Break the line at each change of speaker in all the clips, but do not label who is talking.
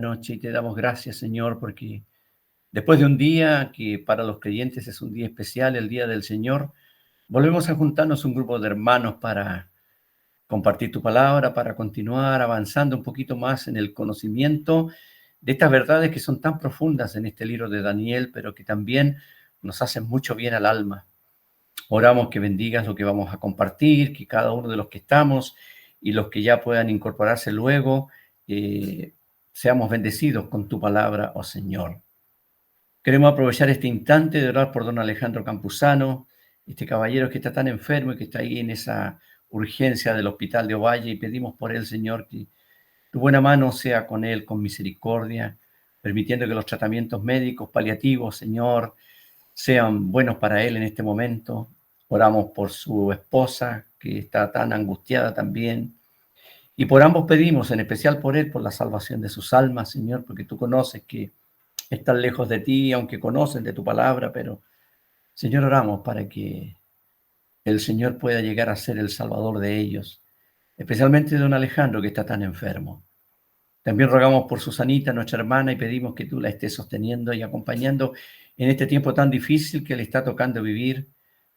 Noche y te damos gracias, Señor, porque después de un día que para los creyentes es un día especial, el Día del Señor, volvemos a juntarnos un grupo de hermanos para compartir tu palabra, para continuar avanzando un poquito más en el conocimiento de estas verdades que son tan profundas en este libro de Daniel, pero que también nos hacen mucho bien al alma. Oramos que bendigas lo que vamos a compartir, que cada uno de los que estamos y los que ya puedan incorporarse luego, seamos bendecidos con tu palabra, oh Señor. Queremos aprovechar este instante de orar por don Alejandro Campuzano, este caballero que está tan enfermo y que está ahí en esa urgencia del hospital de Ovalle, y pedimos por él, Señor, que tu buena mano sea con él, con misericordia, permitiendo que los tratamientos médicos paliativos, Señor, sean buenos para él en este momento. Oramos por su esposa, que está tan angustiada también. Y por ambos pedimos, en especial por él, por la salvación de sus almas, Señor, porque tú conoces que están lejos de ti, aunque conocen de tu palabra, pero, Señor, oramos para que el Señor pueda llegar a ser el Salvador de ellos, especialmente de don Alejandro, que está tan enfermo. También rogamos por Susanita, nuestra hermana, y pedimos que tú la estés sosteniendo y acompañando en este tiempo tan difícil que le está tocando vivir.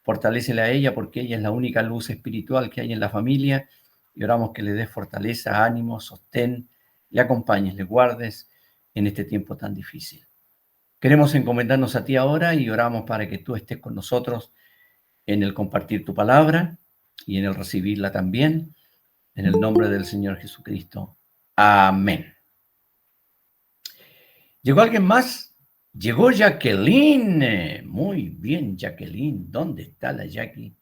Fortalécela a ella, porque ella es la única luz espiritual que hay en la familia, y oramos que le des fortaleza, ánimo, sostén, le acompañes, le guardes en este tiempo tan difícil. Queremos encomendarnos a ti ahora y oramos para que tú estés con nosotros en el compartir tu palabra y en el recibirla también, en el nombre del Señor Jesucristo. Amén. ¿Llegó alguien más? Llegó Jacqueline. Muy bien, Jacqueline. ¿Dónde está la Jackie?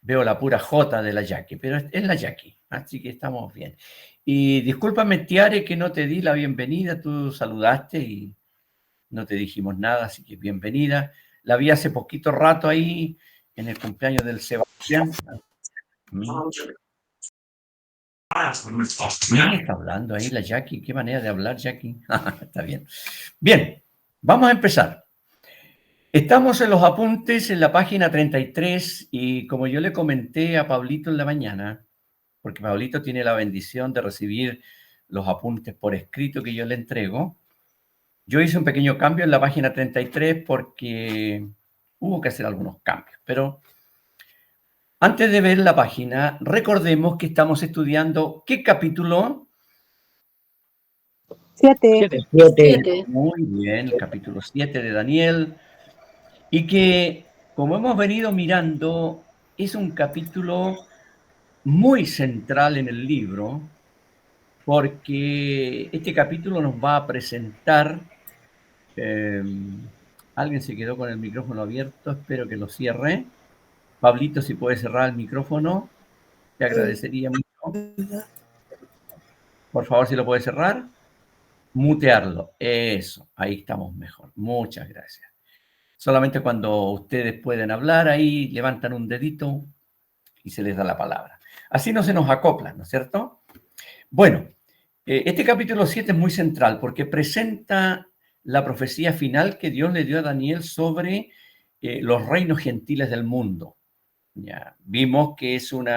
Veo la pura J de la Jackie, pero es la Jackie, así que estamos bien. Y discúlpame, Tiare, que no te di la bienvenida. Tú saludaste y no te dijimos nada, así que bienvenida. La vi hace poquito rato ahí en el cumpleaños del Sebastián. ¿Quién está hablando ahí? La Jackie. ¿Qué manera de hablar, Jackie? Está bien. Bien, vamos a empezar. Estamos en los apuntes en la página 33 y como yo le comenté a Pablito en la mañana, porque Pablito tiene la bendición de recibir los apuntes por escrito que yo le entrego, yo hice un pequeño cambio en la página 33 porque hubo que hacer algunos cambios. Pero antes de ver la página, recordemos que estamos estudiando ¿qué capítulo?
7.
Muy bien, el capítulo 7 de Daniel. Y que, como hemos venido mirando, es un capítulo muy central en el libro, porque este capítulo nos va a presentar, alguien se quedó con el micrófono abierto, espero que lo cierre. Pablito, si puede cerrar el micrófono, te agradecería mucho. Por favor, si lo puede cerrar, mutearlo. Eso, ahí estamos mejor. Muchas gracias. Solamente cuando ustedes pueden hablar, ahí levantan un dedito y se les da la palabra. Así no se nos acopla, ¿no es cierto? Bueno, este capítulo 7 es muy central porque presenta la profecía final que Dios le dio a Daniel sobre los reinos gentiles del mundo. Ya vimos que es un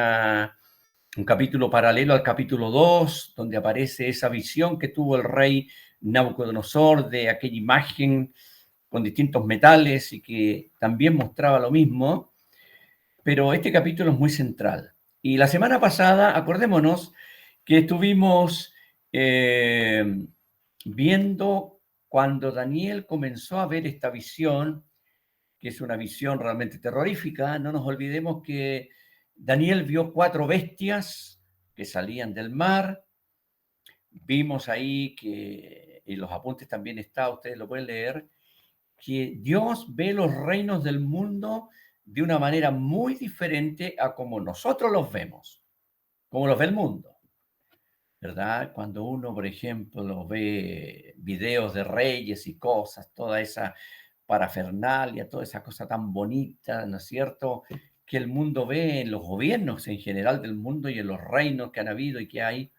capítulo paralelo al capítulo 2, donde aparece esa visión que tuvo el rey Nabucodonosor de aquella imagen con distintos metales y que también mostraba lo mismo. Pero este capítulo es muy central. Y la semana pasada, acordémonos que estuvimos viendo cuando Daniel comenzó a ver esta visión, que es una visión realmente terrorífica. No nos olvidemos que Daniel vio 4 bestias que salían del mar. Vimos ahí que en los apuntes también está, ustedes lo pueden leer, que Dios ve los reinos del mundo de una manera muy diferente a como nosotros los vemos, como los ve el mundo, ¿verdad? Cuando uno, por ejemplo, ve videos de reyes y cosas, toda esa parafernalia, toda esa cosa tan bonita, ¿no es cierto?, que el mundo ve en los gobiernos en general del mundo y en los reinos que han habido y que hay,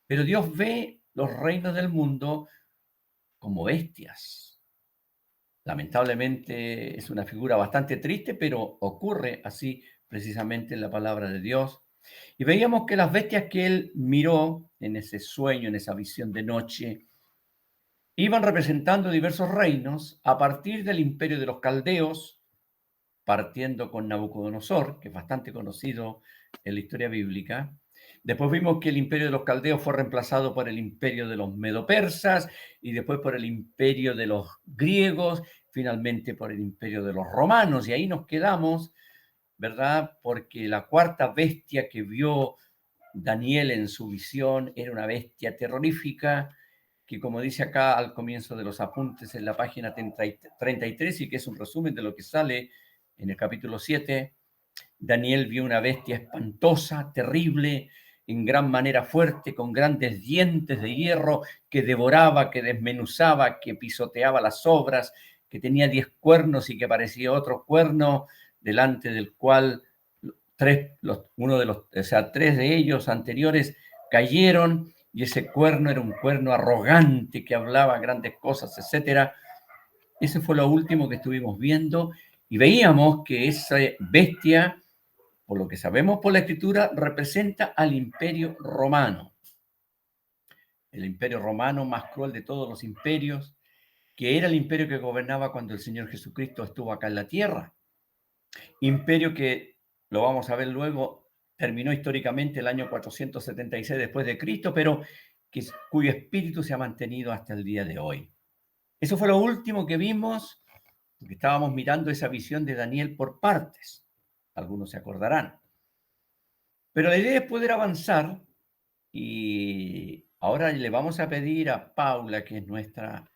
pero Dios ve los reinos del mundo como bestias. Lamentablemente es una figura bastante triste, pero ocurre así precisamente en la palabra de Dios. Y veíamos que las bestias que él miró en ese sueño, en esa visión de noche, iban representando diversos reinos a partir del imperio de los caldeos, partiendo con Nabucodonosor, que es bastante conocido en la historia bíblica. Después vimos que el imperio de los caldeos fue reemplazado por el imperio de los medopersas y después por el imperio de los griegos, finalmente por el imperio de los romanos. Y ahí nos quedamos, ¿verdad? Porque la cuarta bestia que vio Daniel en su visión era una bestia terrorífica que, como dice acá al comienzo de los apuntes en la página 33, y que es un resumen de lo que sale en el capítulo 7, Daniel vio una bestia espantosa, terrible, en gran manera fuerte, con grandes dientes de hierro, que devoraba, que desmenuzaba, que pisoteaba las obras, que tenía 10 cuernos y que parecía otro cuerno, delante del cual tres de ellos anteriores cayeron, y ese cuerno era un cuerno arrogante que hablaba grandes cosas, etcétera. Ese fue lo último que estuvimos viendo, y veíamos que esa bestia, por lo que sabemos por la escritura, representa al imperio romano. El imperio romano más cruel de todos los imperios, que era el imperio que gobernaba cuando el Señor Jesucristo estuvo acá en la tierra. Imperio que, lo vamos a ver luego, terminó históricamente el año 476 después de Cristo, pero cuyo espíritu se ha mantenido hasta el día de hoy. Eso fue lo último que vimos, porque estábamos mirando esa visión de Daniel por partes. Algunos se acordarán. Pero la idea es poder avanzar, y ahora le vamos a pedir a Paula, que es nuestra...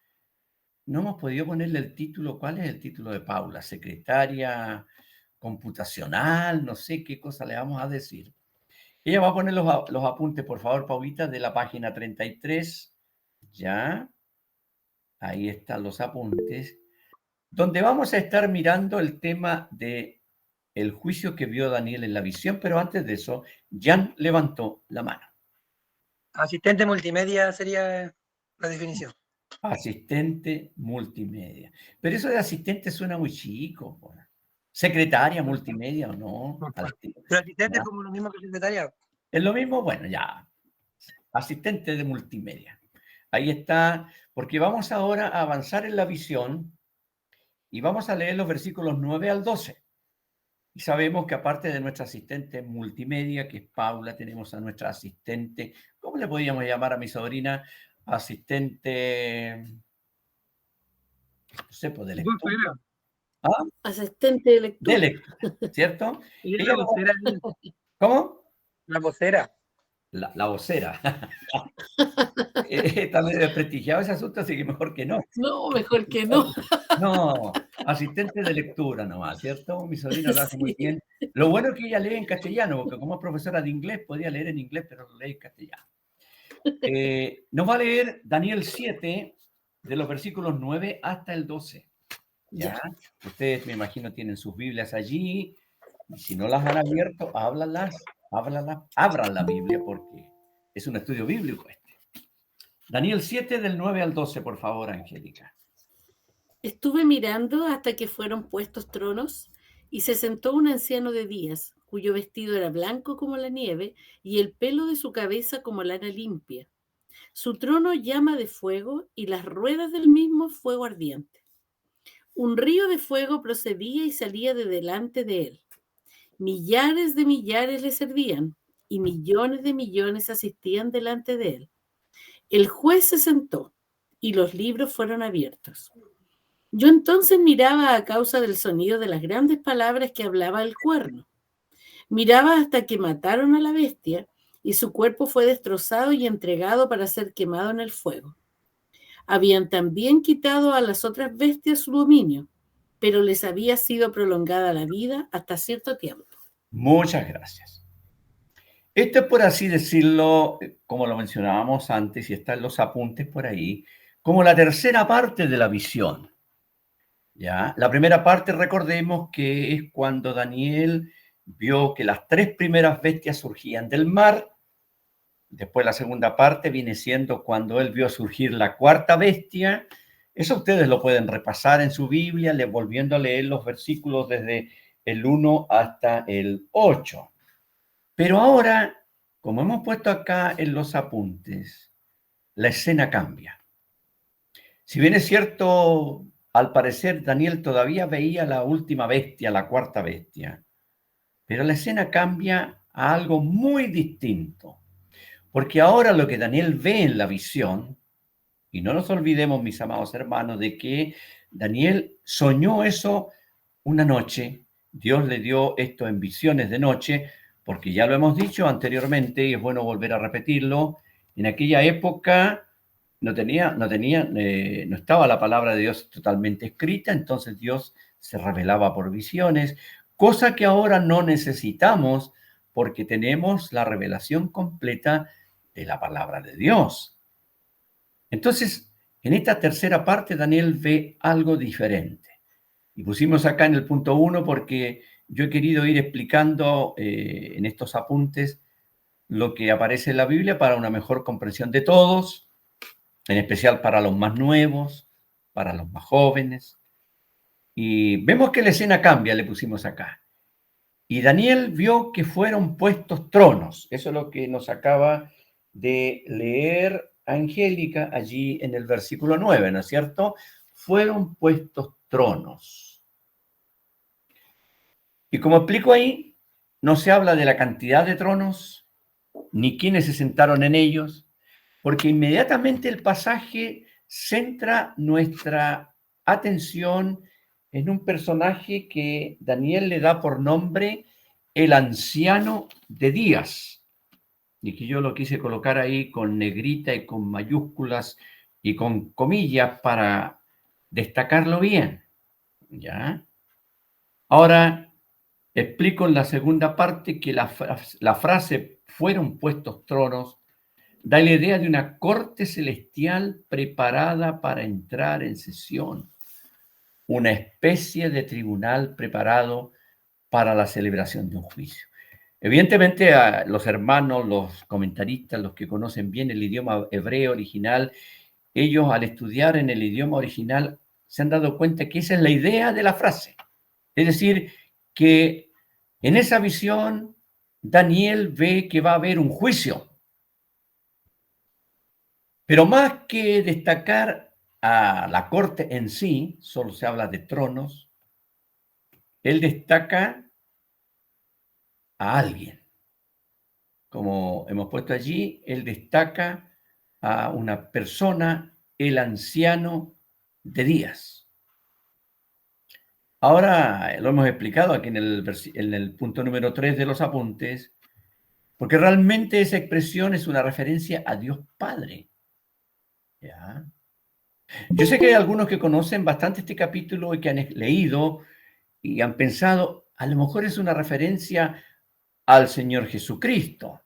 No hemos podido ponerle el título. ¿Cuál es el título de Paula? Secretaria computacional, no sé qué cosa le vamos a decir. Ella va a poner los apuntes, por favor, Paulita, de la página 33. Ya, ahí están los apuntes, donde vamos a estar mirando el tema de el juicio que vio Daniel en la visión, pero antes de eso, Jan levantó la mano.
Asistente multimedia sería la definición.
Asistente multimedia. Pero eso de asistente suena muy chico. Bueno. Secretaria multimedia o no.
Pero asistente es como lo mismo que secretaria.
Es lo mismo, bueno, ya. Asistente de multimedia. Ahí está, porque vamos ahora a avanzar en la visión y vamos a leer los versículos 9 al 12. Y sabemos que aparte de nuestra asistente multimedia, que es Paula, tenemos a nuestra asistente, ¿cómo le podríamos llamar a mi sobrina? Asistente, no sé, pues de lectura.
¿Ah? Asistente de lectura.
De lectura, ¿cierto?
¿Y la vocera?
¿Cómo?
La vocera.
La vocera. Está medio desprestigiado ese asunto, así que mejor que no.
No, mejor que no.
No, asistente de lectura nomás, ¿cierto? Mi sobrina lo hace muy bien. Lo bueno es que ella lee en castellano, porque como es profesora de inglés, podía leer en inglés, pero lee en castellano. Nos va a leer Daniel 7, de los versículos 9 hasta el 12. ¿Ya? Ustedes, me imagino, tienen sus Biblias allí. Y si no las han abierto, abran la Biblia, porque es un estudio bíblico este. Daniel 7, del 9 al 12, por favor, Angélica.
Estuve mirando hasta que fueron puestos tronos, y se sentó un anciano de días, cuyo vestido era blanco como la nieve, y el pelo de su cabeza como lana limpia. Su trono llama de fuego, y las ruedas del mismo fuego ardiente. Un río de fuego procedía y salía de delante de él. Millares de millares le servían, y millones de millones asistían delante de él. El juez se sentó, y los libros fueron abiertos. Yo entonces miraba a causa del sonido de las grandes palabras que hablaba el cuerno. Miraba hasta que mataron a la bestia, y su cuerpo fue destrozado y entregado para ser quemado en el fuego. Habían también quitado a las otras bestias su dominio, pero les había sido prolongada la vida hasta cierto tiempo.
Muchas gracias. Esto es, por así decirlo, como lo mencionábamos antes, y están los apuntes por ahí, como la tercera parte de la visión. ¿Ya? La primera parte, recordemos que es cuando Daniel vio que las 3 primeras bestias surgían del mar. Después la segunda parte viene siendo cuando él vio surgir la cuarta bestia. Eso ustedes lo pueden repasar en su Biblia, volviendo a leer los versículos desde el 1 hasta el 8. Pero ahora, como hemos puesto acá en los apuntes, la escena cambia. Si bien es cierto, al parecer Daniel todavía veía la última bestia, la cuarta bestia, pero la escena cambia a algo muy distinto, porque ahora lo que Daniel ve en la visión, y no nos olvidemos, mis amados hermanos, de que Daniel soñó eso una noche, Dios le dio esto en visiones de noche, porque ya lo hemos dicho anteriormente y es bueno volver a repetirlo, en aquella época no estaba la palabra de Dios totalmente escrita, entonces Dios se revelaba por visiones, cosa que ahora no necesitamos porque tenemos la revelación completa de la palabra de Dios. Entonces, en esta tercera parte, Daniel ve algo diferente. Y pusimos acá en el punto 1 porque yo he querido ir explicando en estos apuntes lo que aparece en la Biblia para una mejor comprensión de todos, en especial para los más nuevos, para los más jóvenes. Y vemos que la escena cambia, le pusimos acá. Y Daniel vio que fueron puestos tronos. Eso es lo que nos acaba de leer Angélica allí en el versículo 9, ¿no es cierto? Fueron puestos tronos. Y como explico ahí, no se habla de la cantidad de tronos, ni quiénes se sentaron en ellos, porque inmediatamente el pasaje centra nuestra atención en un personaje que Daniel le da por nombre el anciano de días, y que yo lo quise colocar ahí con negrita y con mayúsculas y con comillas para destacarlo bien, ¿ya? Ahora, explico en la segunda parte que la frase fueron puestos tronos da la idea de una corte celestial preparada para entrar en sesión, una especie de tribunal preparado para la celebración de un juicio. Evidentemente, a los hermanos, los comentaristas, los que conocen bien el idioma hebreo original, ellos al estudiar en el idioma original se han dado cuenta que esa es la idea de la frase. Es decir, que en esa visión Daniel ve que va a haber un juicio. Pero más que destacar a la corte en sí, solo se habla de tronos, él destaca a alguien. Como hemos puesto allí, él destaca a una persona, el anciano de días. Ahora lo hemos explicado aquí en el punto número 3 de los apuntes, porque realmente esa expresión es una referencia a Dios Padre. ¿Ya? Yo sé que hay algunos que conocen bastante este capítulo y que han leído y han pensado, a lo mejor es una referencia al Señor Jesucristo.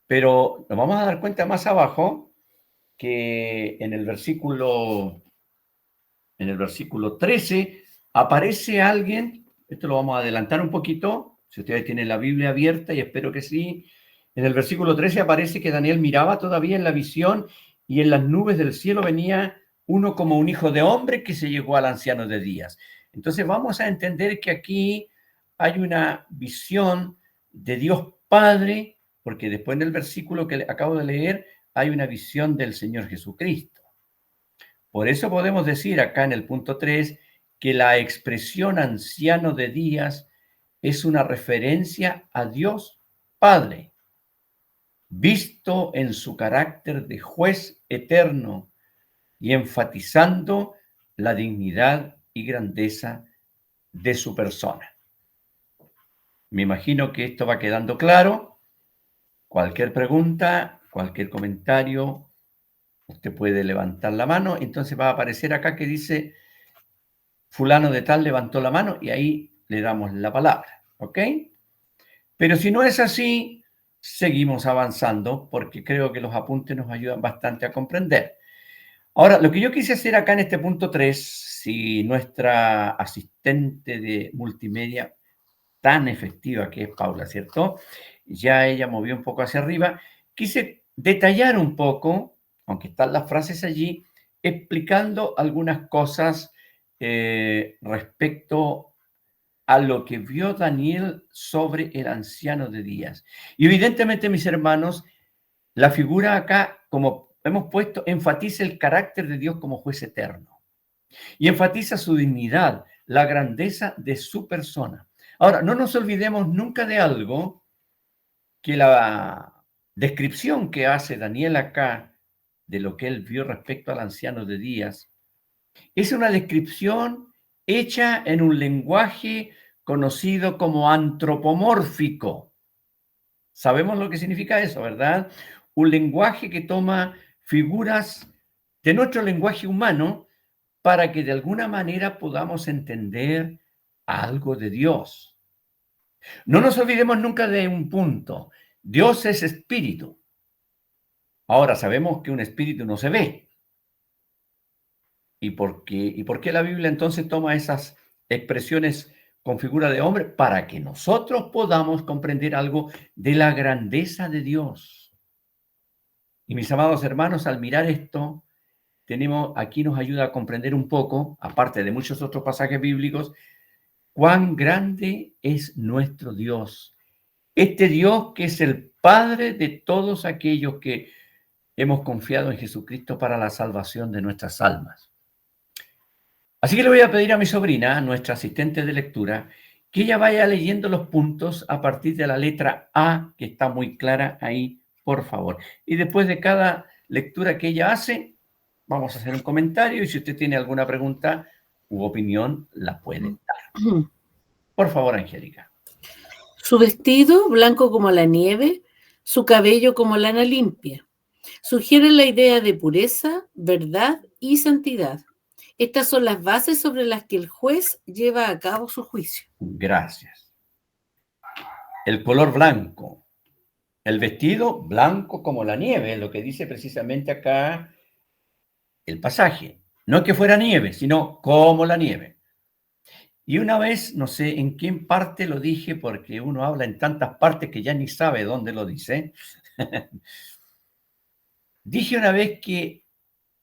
Pero nos vamos a dar cuenta más abajo que en el versículo 13 aparece alguien, esto lo vamos a adelantar un poquito, si ustedes tienen la Biblia abierta, y espero que sí. En el versículo 13 aparece que Daniel miraba todavía en la visión y en las nubes del cielo venía uno como un hijo de hombre que se llegó al anciano de días. Entonces vamos a entender que aquí hay una visión de Dios Padre, porque después en el versículo que acabo de leer hay una visión del Señor Jesucristo. Por eso podemos decir acá en el punto 3 que la expresión anciano de días es una referencia a Dios Padre, visto en su carácter de juez eterno y enfatizando la dignidad y grandeza de su persona. Me imagino que esto va quedando claro. Cualquier pregunta, cualquier comentario, usted puede levantar la mano. Entonces va a aparecer acá que dice fulano de tal levantó la mano y ahí le damos la palabra, ¿ok? Pero si no es así, seguimos avanzando porque creo que los apuntes nos ayudan bastante a comprender. Ahora, lo que yo quise hacer acá en este punto 3, si nuestra asistente de multimedia tan efectiva que es Paula, ¿cierto? Ya ella movió un poco hacia arriba. Quise detallar un poco, aunque están las frases allí, explicando algunas cosas respecto a lo que vio Daniel sobre el anciano de días. Y evidentemente, mis hermanos, la figura acá, como hemos puesto, enfatiza el carácter de Dios como juez eterno y enfatiza su dignidad, la grandeza de su persona. Ahora, no nos olvidemos nunca de algo, que la descripción que hace Daniel acá de lo que él vio respecto al anciano de días es una descripción hecha en un lenguaje conocido como antropomórfico. Sabemos lo que significa eso, ¿verdad? Un lenguaje que toma figuras de nuestro lenguaje humano para que de alguna manera podamos entender algo de Dios. No nos olvidemos nunca de un punto. Dios es espíritu. Ahora sabemos que un espíritu no se ve. ¿Y por qué la Biblia entonces toma esas expresiones con figura de hombre? Para que nosotros podamos comprender algo de la grandeza de Dios. Y mis amados hermanos, al mirar esto, aquí nos ayuda a comprender un poco, aparte de muchos otros pasajes bíblicos, cuán grande es nuestro Dios. Este Dios que es el Padre de todos aquellos que hemos confiado en Jesucristo para la salvación de nuestras almas. Así que le voy a pedir a mi sobrina, nuestra asistente de lectura, que ella vaya leyendo los puntos a partir de la letra A, que está muy clara ahí, por favor. Y después de cada lectura que ella hace, vamos a hacer un comentario y si usted tiene alguna pregunta u opinión, la puede dar. Por favor, Angélica.
Su vestido, blanco como la nieve, su cabello como lana limpia. Sugiere la idea de pureza, verdad y santidad. Estas son las bases sobre las que el juez lleva a cabo su juicio.
Gracias. El color blanco. El vestido blanco como la nieve, lo que dice precisamente acá el pasaje. No es que fuera nieve, sino como la nieve. Y una vez, no sé en qué parte lo dije, porque uno habla en tantas partes que ya ni sabe dónde lo dice. Dije una vez que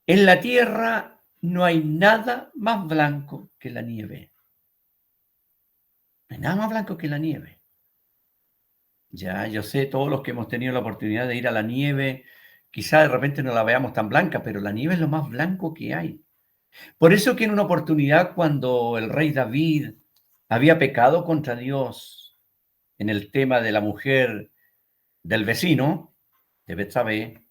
en la tierra no hay nada más blanco que la nieve. No hay nada más blanco que la nieve. Ya, yo sé, todos los que hemos tenido la oportunidad de ir a la nieve, quizá de repente no la veamos tan blanca, pero la nieve es lo más blanco que hay. Por eso que en una oportunidad cuando el rey David había pecado contra Dios en el tema de la mujer del vecino, de Betsabé,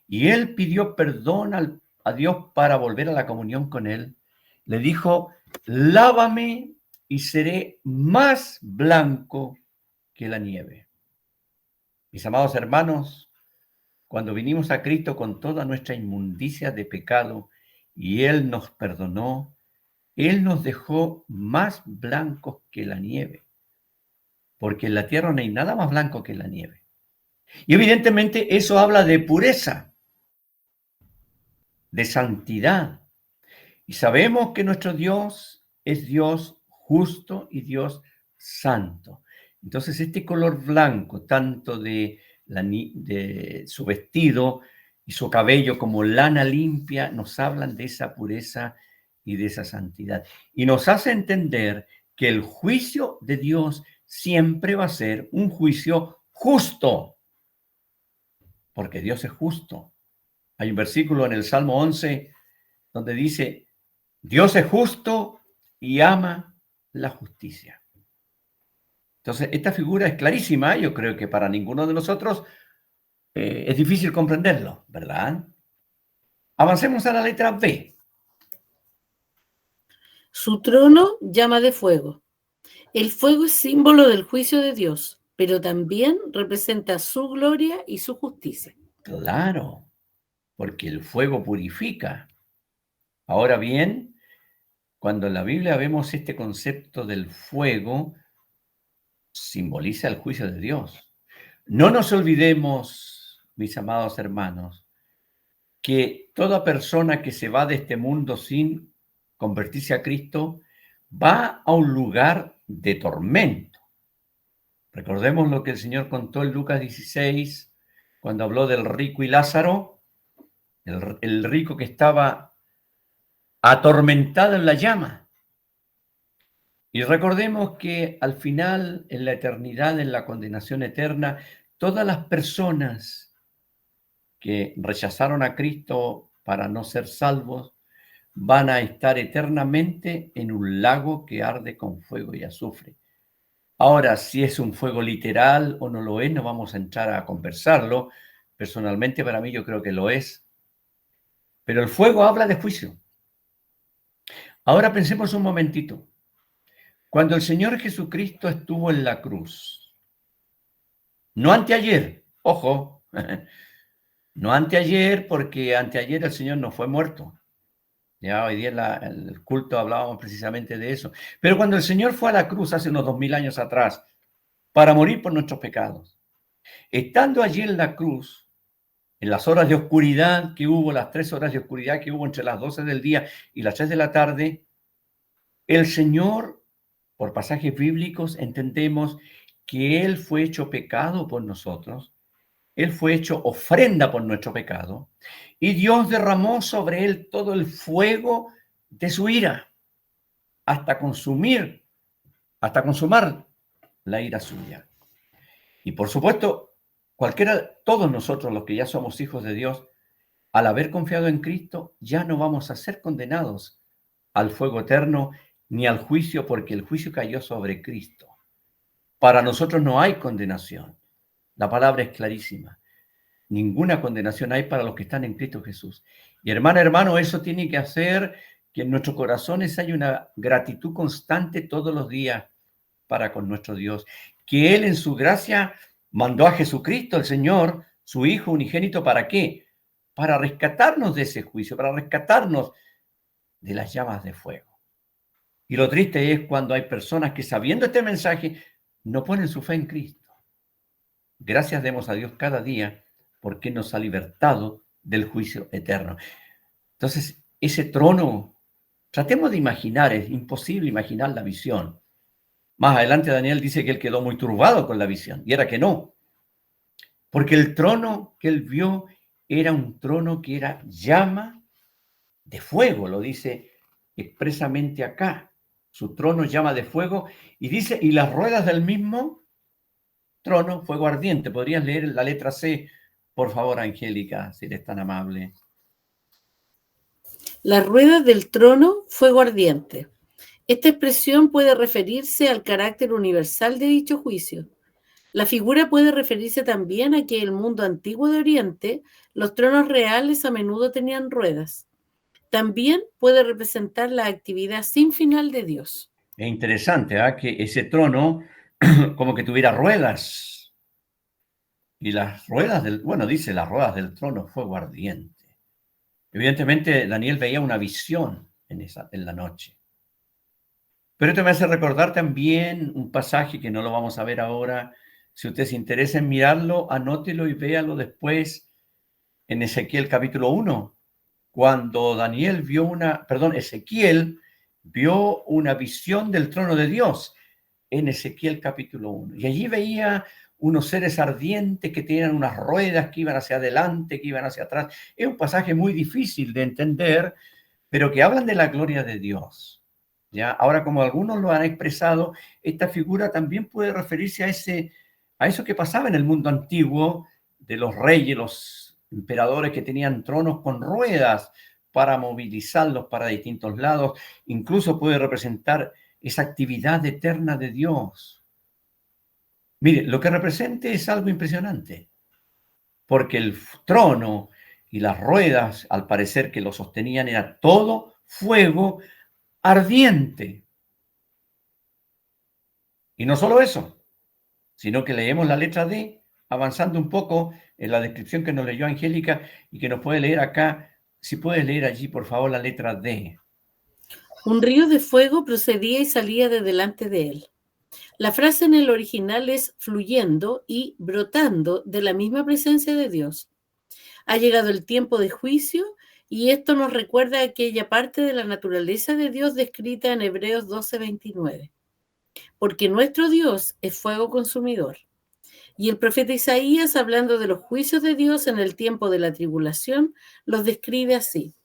y él pidió perdón a Dios para volver a la comunión con él, le dijo, lávame y seré más blanco que la nieve. Mis amados hermanos, cuando vinimos a Cristo con toda nuestra inmundicia de pecado y Él nos perdonó, Él nos dejó más blancos que la nieve, porque en la tierra no hay nada más blanco que la nieve. Y evidentemente eso habla de pureza, de santidad. Y sabemos que nuestro Dios es Dios justo y Dios santo. Entonces este color blanco, tanto de su vestido y su cabello como lana limpia, nos hablan de esa pureza y de esa santidad. Y nos hace entender que el juicio de Dios siempre va a ser un juicio justo, porque Dios es justo. Hay un versículo en el Salmo 11 donde dice, Dios es justo y ama la justicia. Entonces, esta figura es clarísima. Yo creo que para ninguno de nosotros es difícil comprenderlo, ¿verdad? Avancemos a la letra B.
Su trono llama de fuego. El fuego es símbolo del juicio de Dios, pero también representa su gloria y su justicia.
Claro, porque el fuego purifica. Ahora bien, cuando en la Biblia vemos este concepto del fuego, simboliza el juicio de Dios. No nos olvidemos, mis amados hermanos, que toda persona que se va de este mundo sin convertirse a Cristo va a un lugar de tormento. Recordemos lo que el Señor contó en Lucas 16, cuando habló del rico y Lázaro, el rico que estaba atormentado en la llama. Y recordemos que al final, en la eternidad, en la condenación eterna, todas las personas que rechazaron a Cristo para no ser salvos, van a estar eternamente en un lago que arde con fuego y azufre. Ahora, si es un fuego literal o no lo es, no vamos a entrar a conversarlo. Personalmente, para mí, yo creo que lo es. Pero el fuego habla de juicio. Ahora pensemos un momentito. Cuando el Señor Jesucristo estuvo en la cruz, no anteayer, ojo, no anteayer, porque anteayer el Señor no fue muerto. Ya hoy día en el culto hablábamos precisamente de eso. Pero cuando el Señor fue a la cruz hace unos 2000 años atrás, para morir por nuestros pecados, estando allí en la cruz, en las horas de oscuridad que hubo, las 3 horas de oscuridad que hubo entre las 12 del día y las 3 de la tarde, el Señor, por pasajes bíblicos, entendemos que Él fue hecho pecado por nosotros, Él fue hecho ofrenda por nuestro pecado, y Dios derramó sobre Él todo el fuego de su ira, hasta consumar la ira suya. Y por supuesto, todos nosotros los que ya somos hijos de Dios, al haber confiado en Cristo, ya no vamos a ser condenados al fuego eterno ni al juicio, porque el juicio cayó sobre Cristo. Para nosotros no hay condenación. La palabra es clarísima. Ninguna condenación hay para los que están en Cristo Jesús. Y hermano, eso tiene que hacer que en nuestros corazones haya una gratitud constante todos los días para con nuestro Dios. Que Él en su gracia mandó a Jesucristo, el Señor, su Hijo unigénito, ¿para qué? Para rescatarnos de ese juicio, para rescatarnos de las llamas de fuego. Y lo triste es cuando hay personas que, sabiendo este mensaje, no ponen su fe en Cristo. Gracias demos a Dios cada día porque nos ha libertado del juicio eterno. Entonces, ese trono, tratemos de imaginar, es imposible imaginar la visión. Más adelante Daniel dice que él quedó muy turbado con la visión, y era que no. Porque el trono que él vio era un trono que era llama de fuego, lo dice expresamente acá. Su trono llama de fuego, y dice, y las ruedas del mismo trono, fuego ardiente. ¿Podrías leer la letra C, por favor, Angélica, si eres tan amable?
Las ruedas del trono, fuego ardiente. Esta expresión puede referirse al carácter universal de dicho juicio. La figura puede referirse también a que en el mundo antiguo de Oriente, los tronos reales a menudo tenían ruedas. También puede representar la actividad sin final de Dios.
Es interesante, ¿eh? Que ese trono como que tuviera ruedas. Y las ruedas dice las ruedas del trono, fuego ardiente. Evidentemente, Daniel veía una visión en la noche. Pero esto me hace recordar también un pasaje que no lo vamos a ver ahora. Si usted se interesa en mirarlo, anótelo y véalo después en Ezequiel capítulo 1, cuando Ezequiel vio una visión del trono de Dios en Ezequiel capítulo 1. Y allí veía unos seres ardientes que tenían unas ruedas que iban hacia adelante, que iban hacia atrás. Es un pasaje muy difícil de entender, pero que hablan de la gloria de Dios. ¿Ya? Ahora, como algunos lo han expresado, esta figura también puede referirse a eso que pasaba en el mundo antiguo de los reyes, los emperadores que tenían tronos con ruedas para movilizarlos para distintos lados. Incluso puede representar esa actividad eterna de Dios. Mire, lo que representa es algo impresionante, porque el trono y las ruedas, al parecer que lo sostenían, era todo fuego ardiente. Y no solo eso, sino que leemos la letra D, avanzando un poco en la descripción que nos leyó Angélica y que nos puede leer acá. Si puedes leer allí, por favor, la letra D.
Un río de fuego procedía y salía de delante de él. La frase en el original es fluyendo y brotando de la misma presencia de Dios. Ha llegado el tiempo de juicio y esto nos recuerda aquella parte de la naturaleza de Dios descrita en Hebreos 12:29. Porque nuestro Dios es fuego consumidor. Y el profeta Isaías, hablando de los juicios de Dios en el tiempo de la tribulación, los describe así.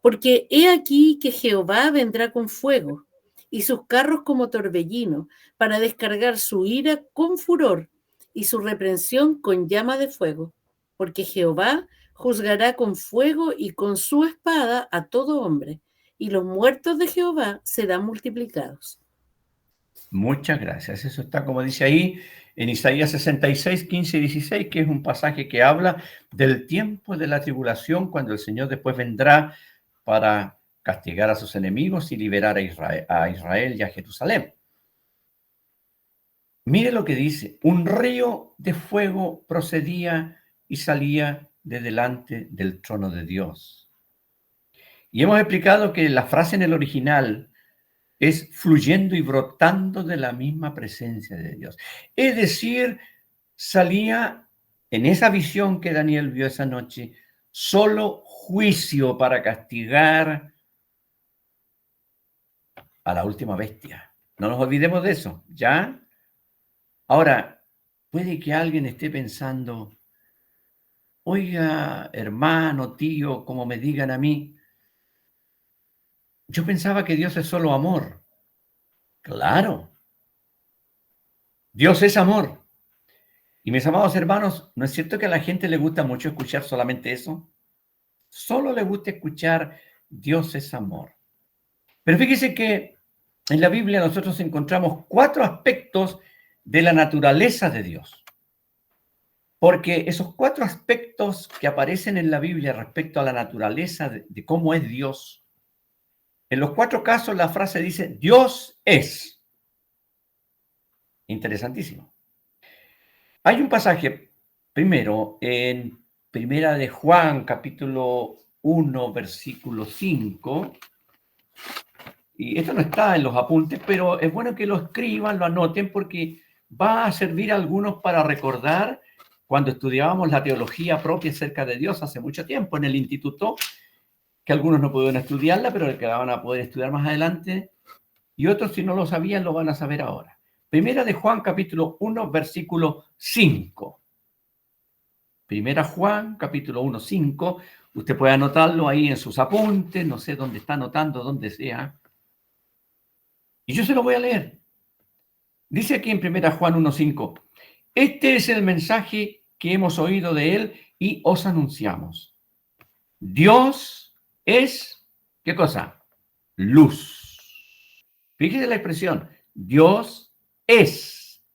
Porque he aquí que Jehová vendrá con fuego y sus carros como torbellino para descargar su ira con furor y su reprensión con llama de fuego. porque Jehová juzgará con fuego y con su espada a todo hombre, y los muertos de Jehová serán multiplicados.
Muchas gracias. Eso está, como dice ahí, en Isaías 66, 15 y 16, que es un pasaje que habla del tiempo de la tribulación, cuando el Señor después vendrá para castigar a sus enemigos y liberar a Israel y a Jerusalén. Mire lo que dice: un río de fuego procedía y salía de delante del trono de Dios. Y hemos explicado que la frase en el original es fluyendo y brotando de la misma presencia de Dios. Es decir, salía en esa visión que Daniel vio esa noche, solo juicio para castigar a la última bestia. No nos olvidemos de eso, ¿ya? Ahora, puede que alguien esté pensando: oiga, hermano, tío, como me digan a mí, yo pensaba que Dios es solo amor. Claro, Dios es amor. Y mis amados hermanos, ¿no es cierto que a la gente le gusta mucho escuchar solamente eso? Solo le gusta escuchar Dios es amor. Pero fíjese que en la Biblia nosotros encontramos 4 aspectos de la naturaleza de Dios. Porque esos 4 aspectos que aparecen en la Biblia respecto a la naturaleza de cómo es Dios, en los 4 casos la frase dice Dios es. Interesantísimo. Hay un pasaje, primero, en Primera de Juan, capítulo 1, versículo 5, y esto no está en los apuntes, pero es bueno que lo escriban, lo anoten, porque va a servir a algunos para recordar cuando estudiábamos la teología propia acerca de Dios hace mucho tiempo en el instituto, que algunos no pudieron estudiarla, pero que la van a poder estudiar más adelante, y otros, si no lo sabían, lo van a saber ahora. Primera de Juan, capítulo 1, versículo 5. Primera Juan, capítulo 1, 5. Usted puede anotarlo ahí en sus apuntes, no sé dónde está anotando, donde sea. Y yo se lo voy a leer. Dice aquí en Primera Juan 1, 5. Este es el mensaje que hemos oído de él y os anunciamos. Dios es, ¿qué cosa? Luz. Fíjese la expresión, Dios es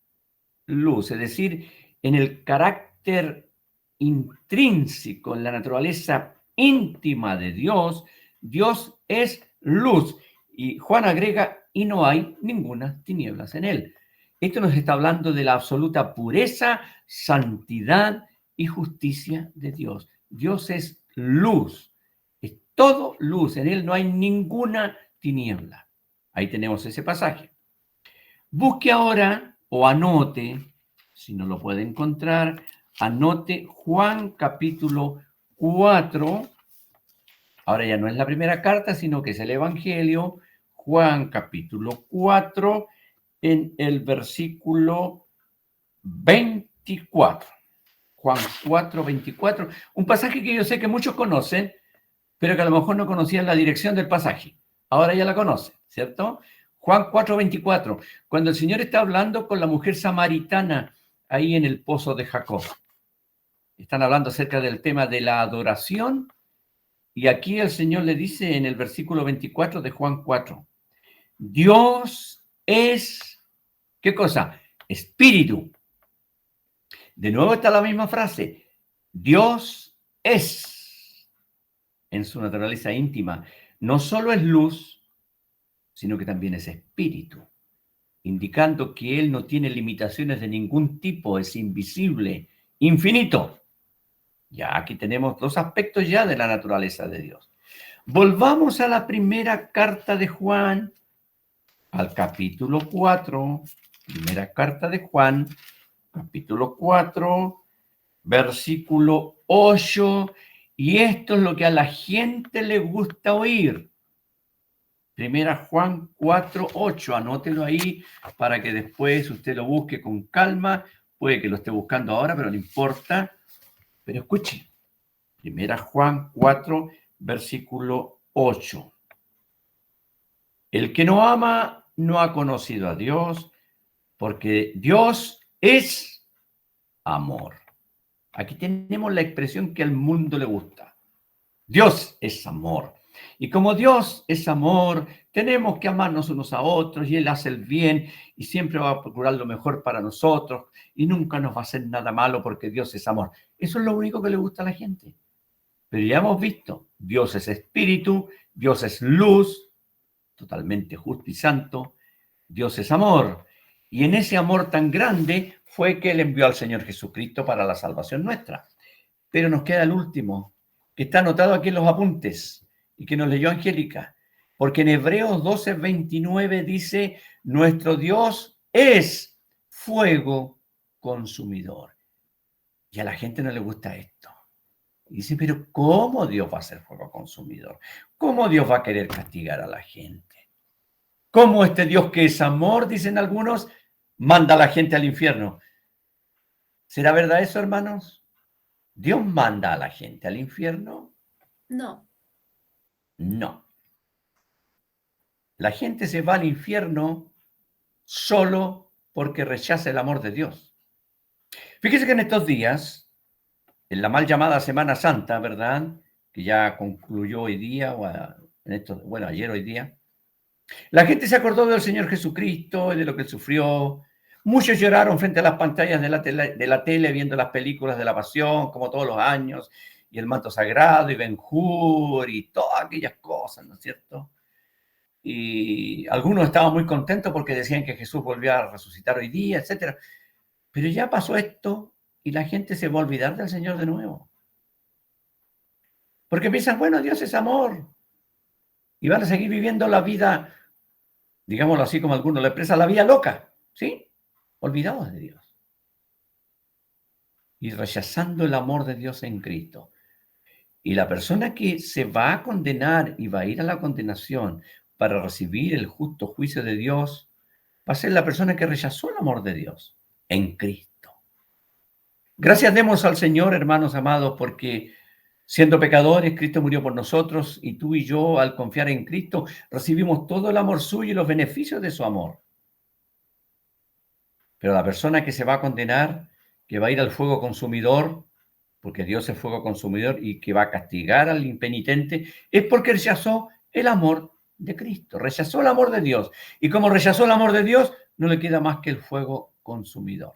luz, es decir, en el carácter intrínseco, en la naturaleza íntima de Dios, Dios es luz. Y Juan agrega, y no hay ninguna tinieblas en él. Esto nos está hablando de la absoluta pureza, santidad y justicia de Dios. Dios es luz, es todo luz, en él no hay ninguna tiniebla. Ahí tenemos ese pasaje. Busque ahora o anote, si no lo puede encontrar, anote Juan capítulo 4. Ahora ya no es la primera carta, sino que es el Evangelio. Juan capítulo 4, en el versículo 24. Juan 4, 24. Un pasaje que yo sé que muchos conocen, pero que a lo mejor no conocían la dirección del pasaje. Ahora ya la conocen, ¿cierto? Juan 4, 24. Cuando el Señor está hablando con la mujer samaritana ahí en el pozo de Jacob. Están hablando acerca del tema de la adoración. Y aquí el Señor le dice en el versículo 24 de Juan 4. Dios es, ¿qué cosa? Espíritu. De nuevo está la misma frase. Dios es, en su naturaleza íntima, no solo es luz, sino que también es espíritu, indicando que Él no tiene limitaciones de ningún tipo, es invisible, infinito. Ya aquí tenemos 2 aspectos ya de la naturaleza de Dios. Volvamos a la primera carta de Juan, al capítulo 4, primera carta de Juan, capítulo 4, versículo 8, y esto es lo que a la gente le gusta oír. Primera Juan 4, 8, anótelo ahí para que después usted lo busque con calma, puede que lo esté buscando ahora, pero no importa, pero escuche. Primera Juan 4, versículo 8. El que no ama no ha conocido a Dios, porque Dios es amor. Aquí tenemos la expresión que al mundo le gusta. Dios es amor. Y como Dios es amor, tenemos que amarnos unos a otros y Él hace el bien y siempre va a procurar lo mejor para nosotros y nunca nos va a hacer nada malo porque Dios es amor. Eso es lo único que le gusta a la gente. Pero ya hemos visto, Dios es espíritu, Dios es luz, totalmente justo y santo, Dios es amor. Y en ese amor tan grande fue que Él envió al Señor Jesucristo para la salvación nuestra. Pero nos queda el último, que está anotado aquí en los apuntes y que nos leyó Angélica. Porque en Hebreos 12:29 dice, nuestro Dios es fuego consumidor. Y a la gente no le gusta esto. Y dice, pero ¿cómo Dios va a ser fuego consumidor? ¿Cómo Dios va a querer castigar a la gente? ¿Cómo este Dios que es amor, dicen algunos, manda a la gente al infierno? ¿Será verdad eso, hermanos? ¿Dios manda a la gente al infierno?
No.
No. La gente se va al infierno solo porque rechaza el amor de Dios. Fíjese que en estos días, en la mal llamada Semana Santa, ¿verdad? Que ya concluyó hoy día, ayer, hoy día, la gente se acordó del Señor Jesucristo y de lo que Él sufrió. Muchos lloraron frente a las pantallas de la tele viendo las películas de la Pasión, como todos los años, y el manto sagrado, y Ben-Hur, y todas aquellas cosas, ¿no es cierto? Y algunos estaban muy contentos porque decían que Jesús volvió a resucitar hoy día, etc. Pero ya pasó esto y la gente se va a olvidar del Señor de nuevo. Porque piensan, bueno, Dios es amor. Y van a seguir viviendo la vida, digámoslo así como algunos le expresan, la vida loca, ¿sí? Olvidados de Dios. Y rechazando el amor de Dios en Cristo. Y la persona que se va a condenar y va a ir a la condenación para recibir el justo juicio de Dios, va a ser la persona que rechazó el amor de Dios en Cristo. Gracias demos al Señor, hermanos amados, porque siendo pecadores, Cristo murió por nosotros y tú y yo, al confiar en Cristo, recibimos todo el amor suyo y los beneficios de su amor. Pero la persona que se va a condenar, que va a ir al fuego consumidor, porque Dios es fuego consumidor y que va a castigar al impenitente, es porque rechazó el amor de Cristo, rechazó el amor de Dios. Y como rechazó el amor de Dios, no le queda más que el fuego consumidor.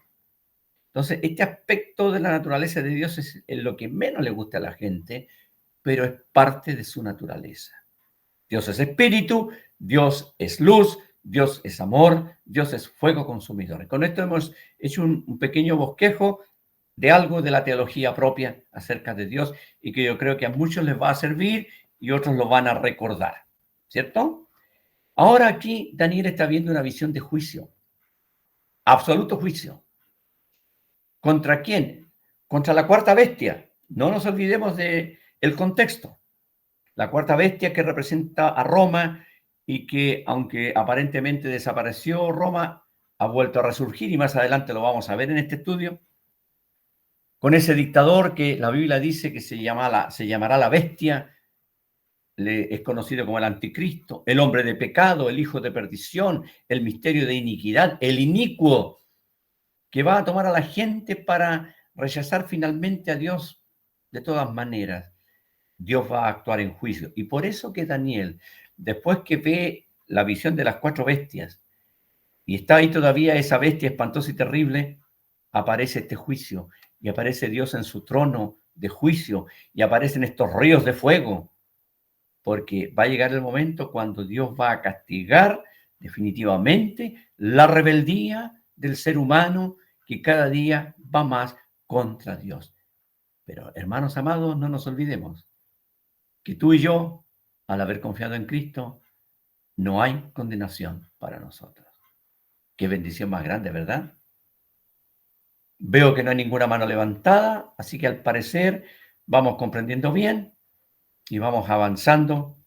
Entonces, este aspecto de la naturaleza de Dios es lo que menos le gusta a la gente, pero es parte de su naturaleza. Dios es espíritu, Dios es luz, Dios es amor, Dios es fuego consumidor. Con esto hemos hecho un pequeño bosquejo de algo de la teología propia acerca de Dios y que yo creo que a muchos les va a servir y otros lo van a recordar, ¿cierto? Ahora aquí Daniel está viendo una visión de juicio, absoluto juicio. ¿Contra quién? Contra la cuarta bestia. No nos olvidemos del contexto. La cuarta bestia que representa a Roma y que, aunque aparentemente desapareció Roma, ha vuelto a resurgir y más adelante lo vamos a ver en este estudio, con ese dictador que la Biblia dice que se llamará la bestia, es conocido como el anticristo, el hombre de pecado, el hijo de perdición, el misterio de iniquidad, el inicuo, que va a tomar a la gente para rechazar finalmente a Dios de todas maneras. Dios va a actuar en juicio. Y por eso que Daniel, después que ve la visión de las cuatro bestias, y está ahí todavía esa bestia espantosa y terrible, aparece este juicio, y aparece Dios en su trono de juicio, y aparecen estos ríos de fuego, porque va a llegar el momento cuando Dios va a castigar definitivamente la rebeldía del ser humano que cada día va más contra Dios. Pero, hermanos amados, no nos olvidemos que tú y yo, al haber confiado en Cristo, no hay condenación para nosotros. Qué bendición más grande, ¿verdad? Veo que no hay ninguna mano levantada, así que al parecer vamos comprendiendo bien y vamos avanzando.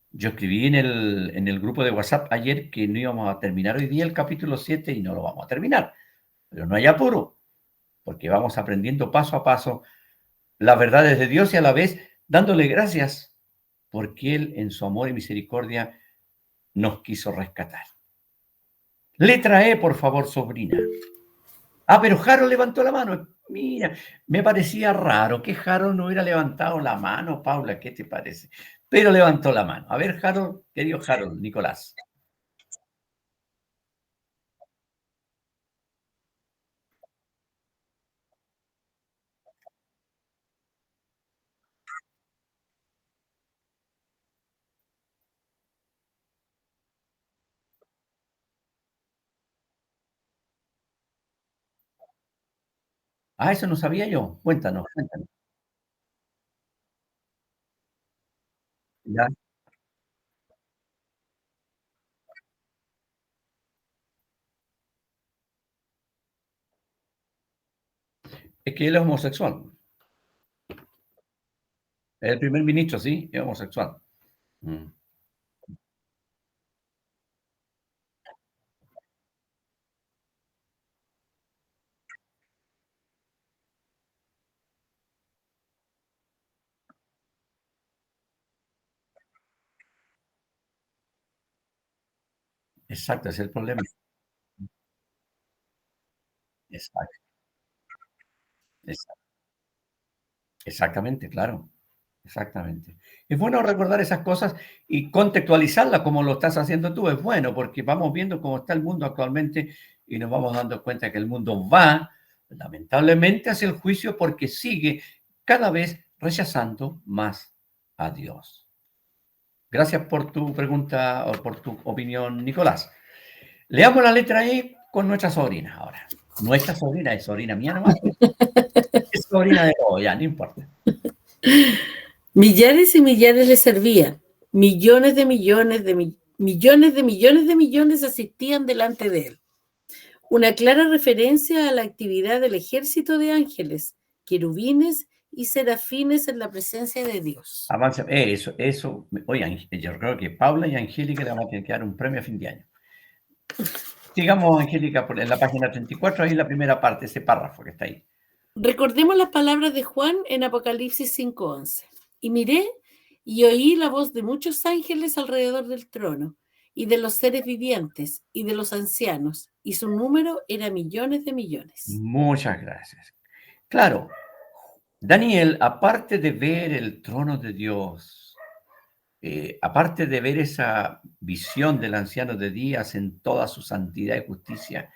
Yo escribí en el grupo de WhatsApp ayer que no íbamos a terminar hoy día el capítulo 7 y no lo vamos a terminar. Pero no hay apuro, porque vamos aprendiendo paso a paso las verdades de Dios y a la vez dándole gracias porque Él en su amor y misericordia nos quiso rescatar. Letra E, por favor, sobrina. Ah, pero Jaro levantó la mano. Mira, me parecía raro que Harold no hubiera levantado la mano, Paula, ¿qué te parece? Pero levantó la mano. A ver, Harold, querido Harold, Nicolás. Ah, eso no sabía yo. Cuéntanos, cuéntanos. Ya. Es que él es homosexual. El primer ministro, sí, es homosexual. Mm, exacto, ese es el problema. Exacto, exacto, exactamente, claro. Exactamente. Es bueno recordar esas cosas y contextualizarlas como lo estás haciendo tú. Es bueno porque vamos viendo cómo está el mundo actualmente y nos vamos dando cuenta que el mundo va, lamentablemente, hacia el juicio porque sigue cada vez rechazando más a Dios. Gracias por tu pregunta o por tu opinión, Nicolás. Leamos la letra E con nuestra sobrina ahora. Nuestra sobrina es sobrina mía nomás. Es sobrina de todos, ya, no importa.
Millares y millares le servían, millones de millones de millones de millones de millones asistían delante de él. Una clara referencia a la actividad del ejército de ángeles, querubines y serafines en la presencia de Dios.
Avanza, eso. Oye, yo creo que Paula y Angélica le vamos a tener que dar un premio a fin de año. Sigamos, Angélica, en la página 34, ahí la primera parte, ese párrafo que está ahí.
Recordemos las palabras de Juan en Apocalipsis 5:11. Y miré y oí la voz de muchos ángeles alrededor del trono, y de los seres vivientes, y de los ancianos, y su número era millones de millones.
Muchas gracias. Claro, Daniel, aparte de ver el trono de Dios, aparte de ver esa visión del anciano de días en toda su santidad y justicia,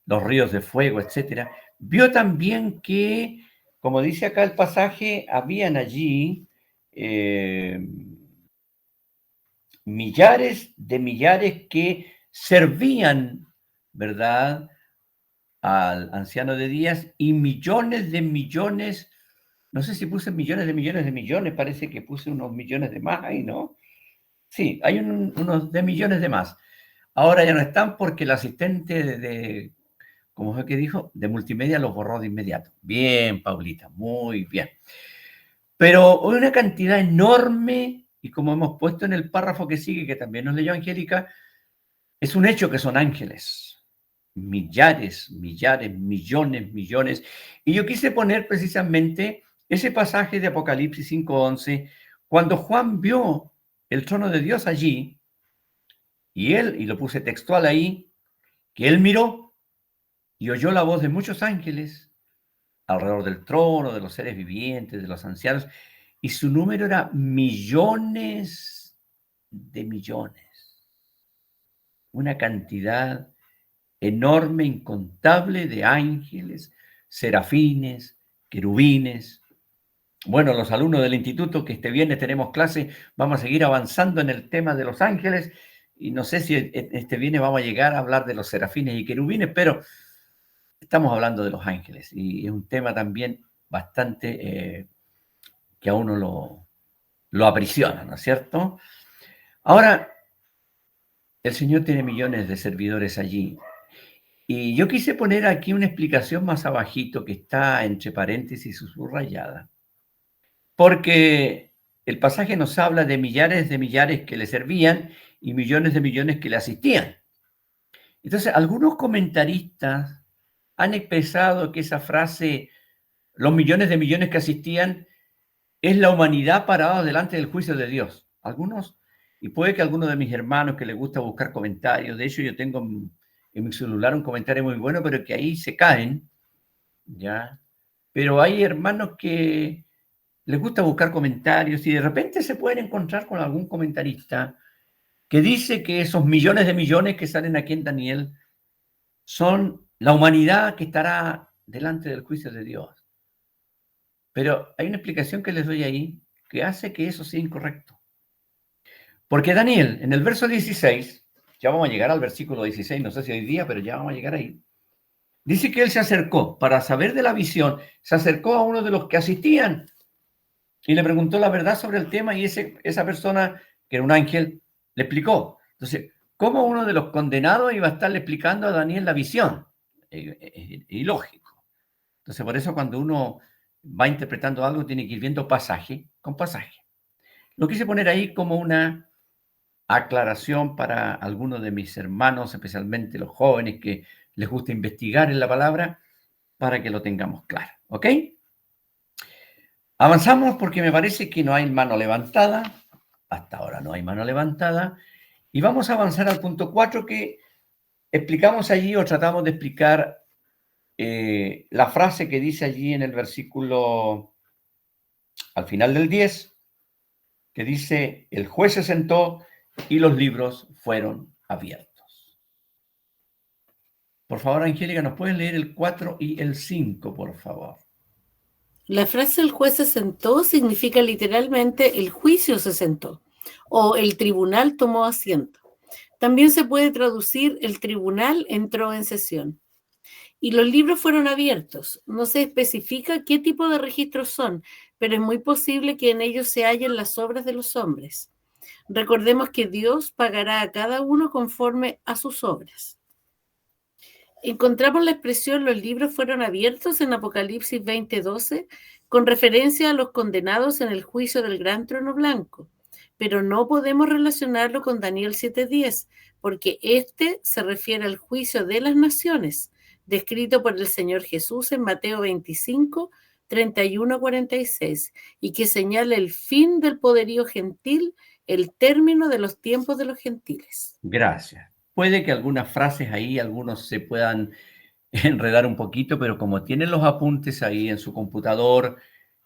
los ríos de fuego, etcétera, vio también que, como dice acá el pasaje, habían allí millares de millares que servían, ¿verdad?, al anciano de días y millones de millones, no sé si puse millones de millones de millones, parece que puse unos millones de más ahí, ¿no? Sí, hay unos de millones de más. Ahora ya no están porque el asistente ¿cómo fue que dijo? De multimedia los borró de inmediato. Bien, Paulita, muy bien. Pero una cantidad enorme, y como hemos puesto en el párrafo que sigue, que también nos leyó Angélica, es un hecho que son ángeles. Millares, millares, millones, millones. Y yo quise poner precisamente ese pasaje de Apocalipsis 5:11, cuando Juan vio el trono de Dios allí, y lo puse textual ahí, que él miró y oyó la voz de muchos ángeles alrededor del trono, de los seres vivientes, de los ancianos, y su número era millones de millones, una cantidad enorme, incontable de ángeles, serafines, querubines. Bueno, los alumnos del instituto que este viernes tenemos clase, vamos a seguir avanzando en el tema de los ángeles y no sé si este viernes vamos a llegar a hablar de los serafines y querubines, pero estamos hablando de los ángeles y es un tema también bastante que a uno lo aprisiona, ¿no es cierto? Ahora, el Señor tiene millones de servidores allí. Y yo quise poner aquí una explicación más abajito que está entre paréntesis y subrayada, porque el pasaje nos habla de millares que le servían y millones de millones que le asistían. Entonces, algunos comentaristas han expresado que esa frase, los millones de millones que asistían, es la humanidad parada delante del juicio de Dios. Algunos, y puede que algunos de mis hermanos que les gusta buscar comentarios, de hecho yo tengo en mi celular un comentario muy bueno, pero que ahí se caen, ¿ya? pero hay hermanos que les gusta buscar comentarios y de repente se pueden encontrar con algún comentarista que dice que esos millones de millones que salen aquí en Daniel son la humanidad que estará delante del juicio de Dios. Pero hay una explicación que les doy ahí que hace que eso sea incorrecto. Porque Daniel, en el verso 16, ya vamos a llegar al versículo 16, no sé si hoy día, pero ya vamos a llegar ahí. Dice que él se acercó para saber de la visión, se acercó a uno de los que asistían y le preguntó la verdad sobre el tema y esa persona, que era un ángel, le explicó. Entonces, ¿cómo uno de los condenados iba a estarle explicando a Daniel la visión? Ilógico. Entonces, por eso cuando uno va interpretando algo, tiene que ir viendo pasaje con pasaje. Lo quise poner ahí como una aclaración para algunos de mis hermanos, especialmente los jóvenes que les gusta investigar en la palabra, para que lo tengamos claro. ¿Ok? Avanzamos porque me parece que no hay mano levantada. Hasta ahora no hay mano levantada. Y vamos a avanzar al punto 4 que explicamos allí o tratamos de explicar la frase que dice allí en el versículo, al final del 10, que dice, el juez se sentó y los libros fueron abiertos. Por favor, Angélica, ¿nos pueden leer el 4 y el 5, por favor?
La frase el juez se sentó significa literalmente el juicio se sentó o el tribunal tomó asiento. También se puede traducir el tribunal entró en sesión. Y los libros fueron abiertos. No se especifica qué tipo de registros son, pero es muy posible que en ellos se hallen las obras de los hombres. Recordemos que Dios pagará a cada uno conforme a sus obras. Encontramos la expresión los libros fueron abiertos en Apocalipsis 20:12 con referencia a los condenados en el juicio del gran trono blanco, pero no podemos relacionarlo con Daniel 7:10 porque este se refiere al juicio de las naciones, descrito por el Señor Jesús en Mateo 25, 31-46, y que señala el fin del poderío gentil, el término de los tiempos de los gentiles.
Gracias. Puede que algunas frases ahí, algunos se puedan enredar un poquito, pero como tienen los apuntes ahí en su computador,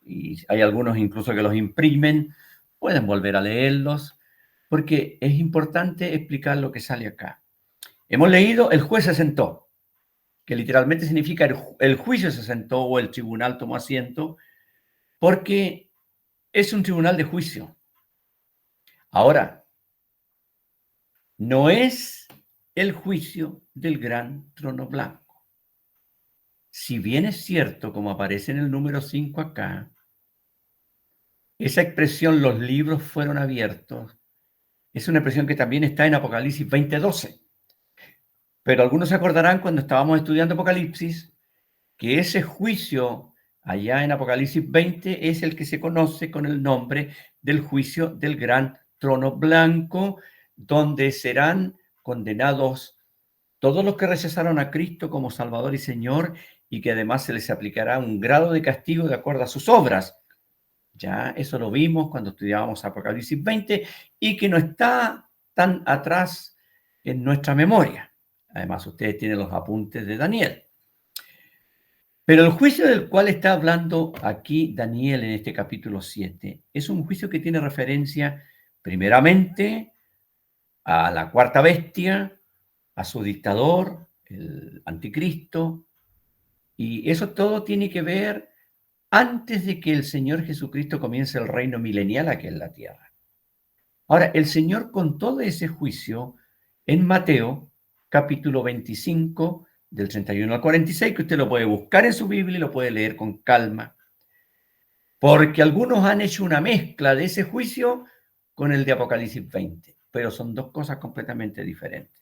y hay algunos incluso que los imprimen, pueden volver a leerlos, porque es importante explicar lo que sale acá. Hemos leído, el juez se sentó, que literalmente significa el juicio se sentó o el tribunal tomó asiento, porque es un tribunal de juicio. Ahora, no es el juicio del gran trono blanco. Si bien es cierto, como aparece en el número 5 acá, esa expresión, los libros fueron abiertos, es una expresión que también está en Apocalipsis 20:12. Pero algunos se acordarán cuando estábamos estudiando Apocalipsis que ese juicio allá en Apocalipsis 20 es el que se conoce con el nombre del juicio del gran trono blanco, donde serán condenados todos los que rechazaron a Cristo como Salvador y Señor y que además se les aplicará un grado de castigo de acuerdo a sus obras. Ya eso lo vimos cuando estudiábamos Apocalipsis 20 y que no está tan atrás en nuestra memoria. Además, ustedes tienen los apuntes de Daniel. Pero el juicio del cual está hablando aquí Daniel en este capítulo 7 es un juicio que tiene referencia primeramente a la cuarta bestia, a su dictador, el anticristo, y eso todo tiene que ver antes de que el Señor Jesucristo comience el reino milenial aquí en la tierra. Ahora, el Señor contó de ese juicio en Mateo, capítulo 25, del 31 al 46, que usted lo puede buscar en su Biblia y lo puede leer con calma, porque algunos han hecho una mezcla de ese juicio con el de Apocalipsis 20, pero son dos cosas completamente diferentes.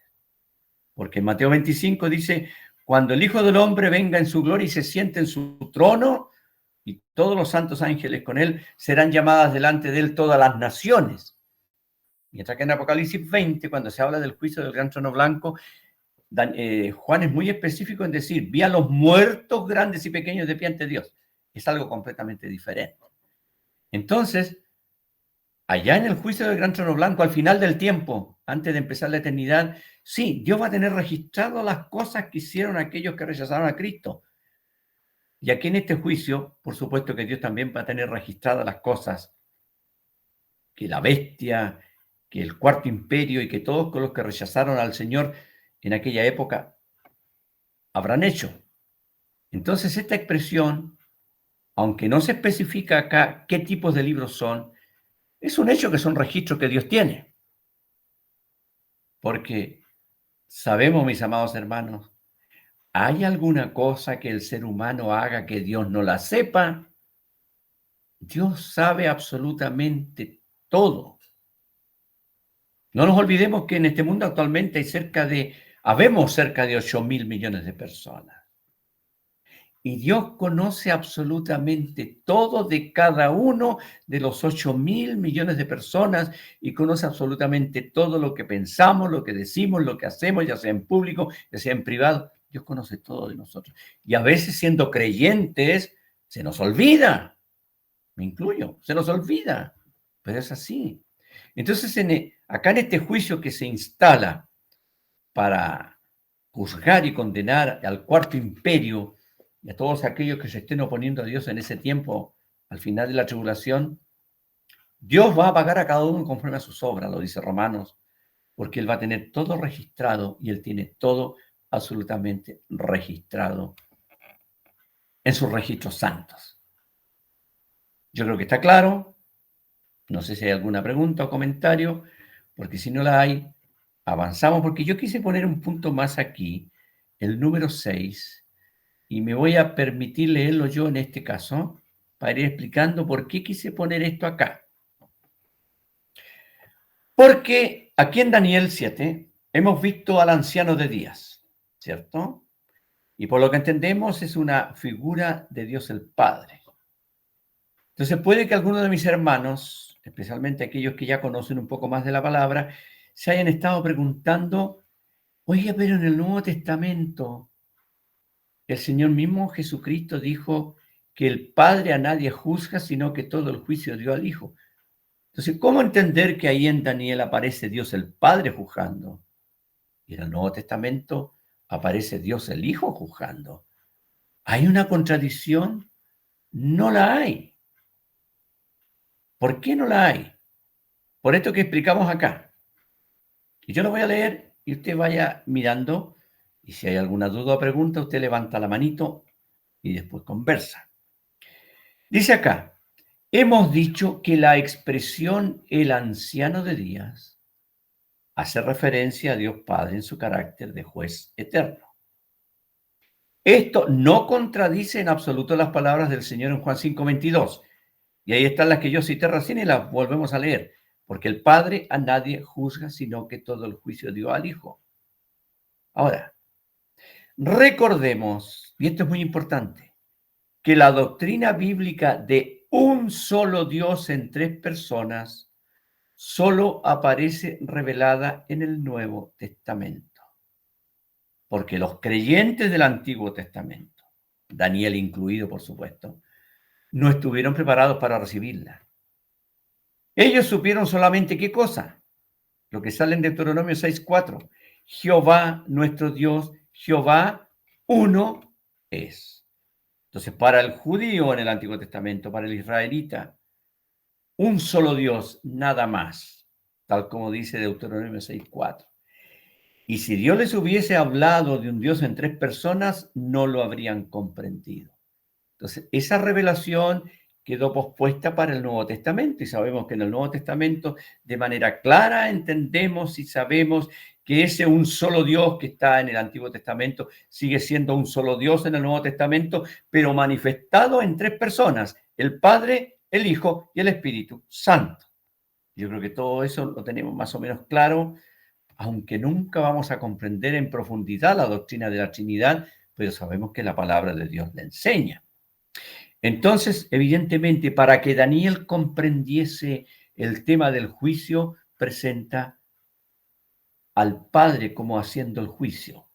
Porque en Mateo 25 dice, cuando el Hijo del Hombre venga en su gloria y se siente en su trono, y todos los santos ángeles con él, serán llamadas delante de él todas las naciones. Mientras que en Apocalipsis 20, cuando se habla del juicio del gran trono blanco, Juan es muy específico en decir, vi a los muertos grandes y pequeños de pie ante Dios. Es algo completamente diferente. Entonces, allá en el juicio del gran trono blanco, al final del tiempo, antes de empezar la eternidad, sí, Dios va a tener registrado las cosas que hicieron aquellos que rechazaron a Cristo. Y aquí en este juicio, por supuesto que Dios también va a tener registradas las cosas que la bestia, que el cuarto imperio y que todos los que rechazaron al Señor en aquella época habrán hecho. Entonces, esta expresión, aunque no se especifica acá qué tipos de libros son, es un hecho que son registros que Dios tiene. Porque sabemos, mis amados hermanos, ¿hay alguna cosa que el ser humano haga que Dios no la sepa? Dios sabe absolutamente todo. No nos olvidemos que en este mundo actualmente habemos cerca de 8.000 millones de personas. Y Dios conoce absolutamente todo de cada uno de los 8.000 millones de personas y conoce absolutamente todo lo que pensamos, lo que decimos, lo que hacemos, ya sea en público, ya sea en privado. Dios conoce todo de nosotros. Y a veces siendo creyentes se nos olvida. Me incluyo, se nos olvida. Pero es así. Entonces, acá en este juicio que se instala para juzgar y condenar al cuarto imperio y a todos aquellos que se estén oponiendo a Dios en ese tiempo, al final de la tribulación, Dios va a pagar a cada uno conforme a sus obras, lo dice Romanos, porque Él va a tener todo registrado y Él tiene todo absolutamente registrado en sus registros santos. Yo creo que está claro. No sé si hay alguna pregunta o comentario, porque si no la hay, avanzamos, porque yo quise poner un punto más aquí, el número 6, y me voy a permitir leerlo yo en este caso, para ir explicando por qué quise poner esto acá. Porque aquí en Daniel 7 hemos visto al anciano de días, ¿cierto? Y por lo que entendemos es una figura de Dios el Padre. Entonces puede que algunos de mis hermanos, especialmente aquellos que ya conocen un poco más de la palabra, se hayan estado preguntando, oye, pero en el Nuevo Testamento el Señor mismo Jesucristo dijo que el Padre a nadie juzga, sino que todo el juicio dio al Hijo. Entonces, ¿cómo entender que ahí en Daniel aparece Dios el Padre juzgando? Y en el Nuevo Testamento aparece Dios el Hijo juzgando. ¿Hay una contradicción? No la hay. ¿Por qué no la hay? Por esto que explicamos acá. Y yo lo voy a leer y usted vaya mirando. Y si hay alguna duda o pregunta, usted levanta la manito y después conversa. Dice acá, hemos dicho que la expresión el anciano de días hace referencia a Dios Padre en su carácter de juez eterno. Esto no contradice en absoluto las palabras del Señor en Juan 5:22. Y ahí están las que yo cité recién y las volvemos a leer. Porque el Padre a nadie juzga, sino que todo el juicio dio al Hijo. Ahora, recordemos, y esto es muy importante, que la doctrina bíblica de un solo Dios en tres personas solo aparece revelada en el Nuevo Testamento. Porque los creyentes del Antiguo Testamento, Daniel incluido, por supuesto, no estuvieron preparados para recibirla. Ellos supieron solamente qué cosa, lo que sale en Deuteronomio 6:4. Jehová, nuestro Dios, Jehová, uno es. Entonces, para el judío en el Antiguo Testamento, para el israelita, un solo Dios, nada más, tal como dice Deuteronomio 6:4. Y si Dios les hubiese hablado de un Dios en tres personas, no lo habrían comprendido. Entonces, esa revelación quedó pospuesta para el Nuevo Testamento y sabemos que en el Nuevo Testamento de manera clara entendemos y sabemos que ese un solo Dios que está en el Antiguo Testamento sigue siendo un solo Dios en el Nuevo Testamento, pero manifestado en tres personas, el Padre, el Hijo y el Espíritu Santo. Yo creo que todo eso lo tenemos más o menos claro, aunque nunca vamos a comprender en profundidad la doctrina de la Trinidad, pero sabemos que la palabra de Dios la enseña. Entonces, evidentemente, para que Daniel comprendiese el tema del juicio, presenta al Padre como haciendo el juicio.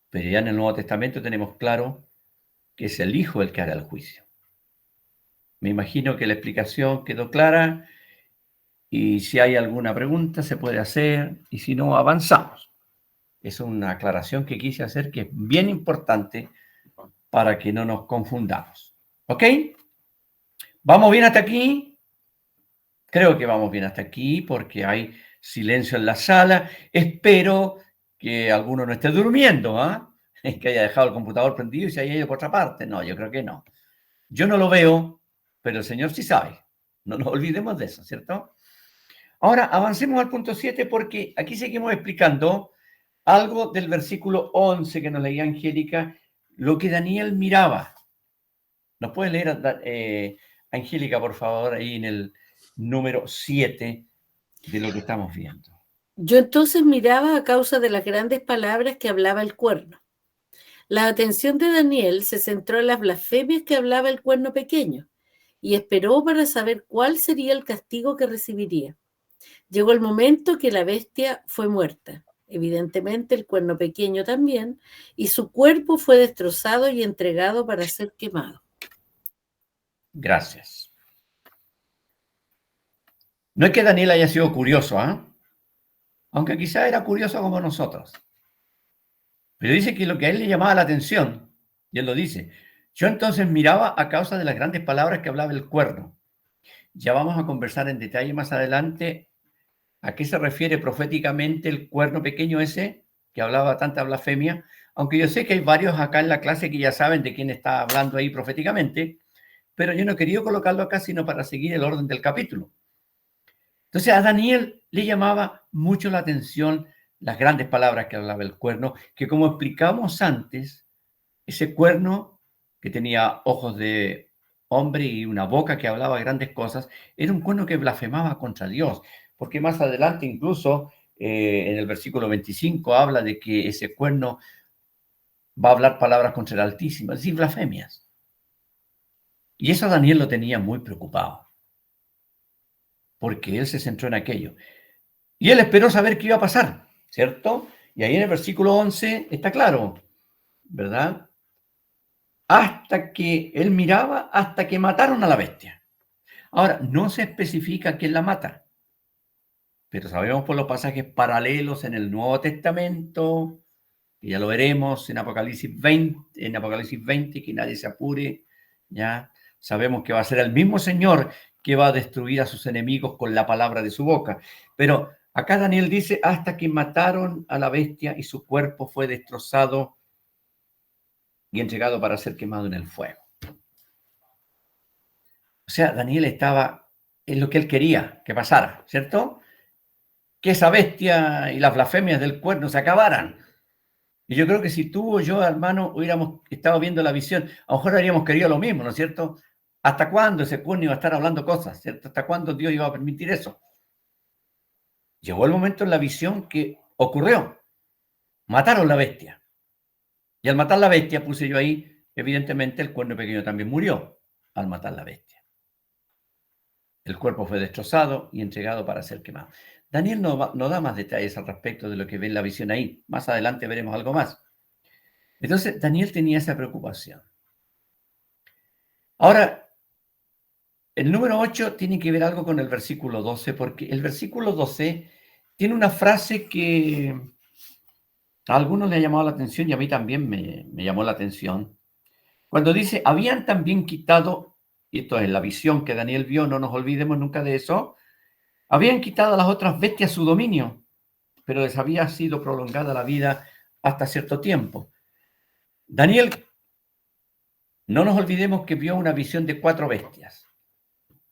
Pero ya en el Nuevo Testamento tenemos claro que es el Hijo el que hará el juicio. Me imagino que la explicación quedó clara y si hay alguna pregunta se puede hacer y si no, avanzamos. Es una aclaración que quise hacer que es bien importante para que no nos confundamos. ¿Ok? ¿Vamos bien hasta aquí? Creo que vamos bien hasta aquí porque hay silencio en la sala. Espero que alguno no esté durmiendo, ¿ah? Que haya dejado el computador prendido y se haya ido por otra parte. No, yo creo que no. Yo no lo veo, pero el Señor sí sabe. No nos olvidemos de eso, ¿cierto? Ahora avancemos al punto 7 porque aquí seguimos explicando algo del versículo 11 que nos leía Angélica, lo que Daniel miraba. ¿Nos puede leer, Angélica, por favor, ahí en el número 7 de lo que estamos viendo?
Yo entonces miraba a causa de las grandes palabras que hablaba el cuerno. La atención de Daniel se centró en las blasfemias que hablaba el cuerno pequeño y esperó para saber cuál sería el castigo que recibiría. Llegó el momento que la bestia fue muerta, evidentemente el cuerno pequeño también, y su cuerpo fue destrozado y entregado para ser quemado.
Gracias. No es que Daniel haya sido curioso, ¿ah? Aunque quizá era curioso como nosotros. Pero dice que lo que a él le llamaba la atención, y él lo dice, yo entonces miraba a causa de las grandes palabras que hablaba el cuerno. Ya vamos a conversar en detalle más adelante a qué se refiere proféticamente el cuerno pequeño ese que hablaba tanta blasfemia, aunque yo sé que hay varios acá en la clase que ya saben de quién está hablando ahí proféticamente, pero yo no he querido colocarlo acá sino para seguir el orden del capítulo. Entonces a Daniel le llamaba mucho la atención las grandes palabras que hablaba el cuerno, que como explicamos antes, ese cuerno que tenía ojos de hombre y una boca que hablaba grandes cosas, era un cuerno que blasfemaba contra Dios, porque más adelante incluso en el versículo 25 habla de que ese cuerno va a hablar palabras contra el Altísimo, es decir, blasfemias. Y eso a Daniel lo tenía muy preocupado, porque él se centró en aquello. Y él esperó saber qué iba a pasar, ¿cierto? Y ahí en el versículo 11 está claro, ¿verdad? Hasta que él miraba, hasta que mataron a la bestia. Ahora, no se especifica quién la mata, pero sabemos por los pasajes paralelos en el Nuevo Testamento, que ya lo veremos en Apocalipsis 20, que nadie se apure, ya sabemos que va a ser el mismo Señor que va a destruir a sus enemigos con la palabra de su boca. Pero acá Daniel dice, hasta que mataron a la bestia y su cuerpo fue destrozado y entregado para ser quemado en el fuego. O sea, Daniel estaba en lo que él quería que pasara, ¿cierto? Que esa bestia y las blasfemias del cuerno se acabaran. Y yo creo que si tú o yo, hermano, hubiéramos estado viendo la visión, a lo mejor habríamos querido lo mismo, ¿no es cierto? ¿Hasta cuándo ese cuerno iba a estar hablando cosas, ¿cierto? ¿Hasta cuándo Dios iba a permitir eso? Llegó el momento en la visión que ocurrió. Mataron la bestia. Y al matar la bestia, puse yo ahí, evidentemente el cuerno pequeño también murió al matar la bestia. El cuerpo fue destrozado y entregado para ser quemado. Daniel no da más detalles al respecto de lo que ve en la visión ahí. Más adelante veremos algo más. Entonces, Daniel tenía esa preocupación. Ahora, el número 8 tiene que ver algo con el versículo 12, porque el versículo 12 tiene una frase que a algunos le ha llamado la atención y a mí también me llamó la atención. Cuando dice, habían también quitado, y esto es la visión que Daniel vio, no nos olvidemos nunca de eso, habían quitado a las otras bestias su dominio, pero les había sido prolongada la vida hasta cierto tiempo. Daniel, no nos olvidemos que vio una visión de 4 bestias,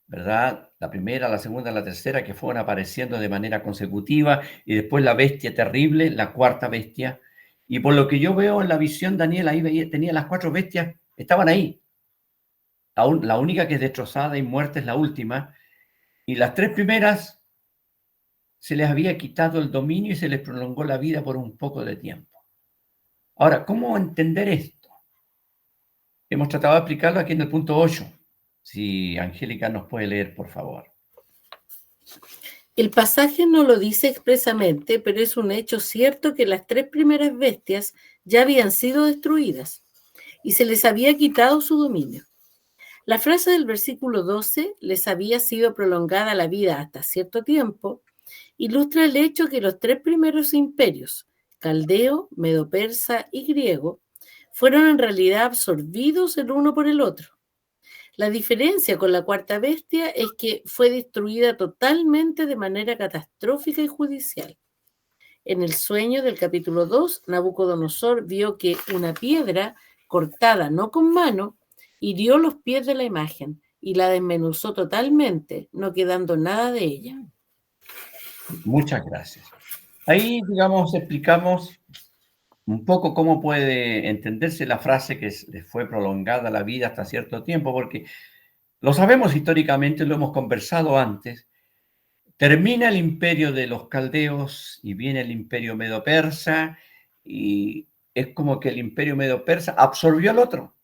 ¿verdad? La primera, la segunda, la tercera, que fueron apareciendo de manera consecutiva, y después la bestia terrible, la cuarta bestia. Y por lo que yo veo en la visión, Daniel ahí tenía las 4 bestias, estaban ahí. La única que es destrozada y muerta es la última, y las 3 primeras se les había quitado el dominio y se les prolongó la vida por un poco de tiempo. Ahora, ¿cómo entender esto? Hemos tratado de explicarlo aquí en el punto 8. Si Angélica nos puede leer, por favor.
El pasaje no lo dice expresamente, pero es un hecho cierto que las 3 primeras bestias ya habían sido destruidas y se les había quitado su dominio. La frase del versículo 12, les había sido prolongada la vida hasta cierto tiempo, ilustra el hecho que los 3 primeros imperios, caldeo, medo-persa y griego, fueron en realidad absorbidos el uno por el otro. La diferencia con la cuarta bestia es que fue destruida totalmente de manera catastrófica y judicial. En el sueño del capítulo 2, Nabucodonosor vio que una piedra cortada no con mano hirió los pies de la imagen y la desmenuzó totalmente, no quedando nada de ella.
Muchas gracias. Ahí, digamos, explicamos un poco cómo puede entenderse la frase que fue prolongada la vida hasta cierto tiempo, porque lo sabemos históricamente, lo hemos conversado antes. Termina el imperio de los caldeos y viene el imperio medo-persa, y es como que el imperio medo-persa absorbió al otro.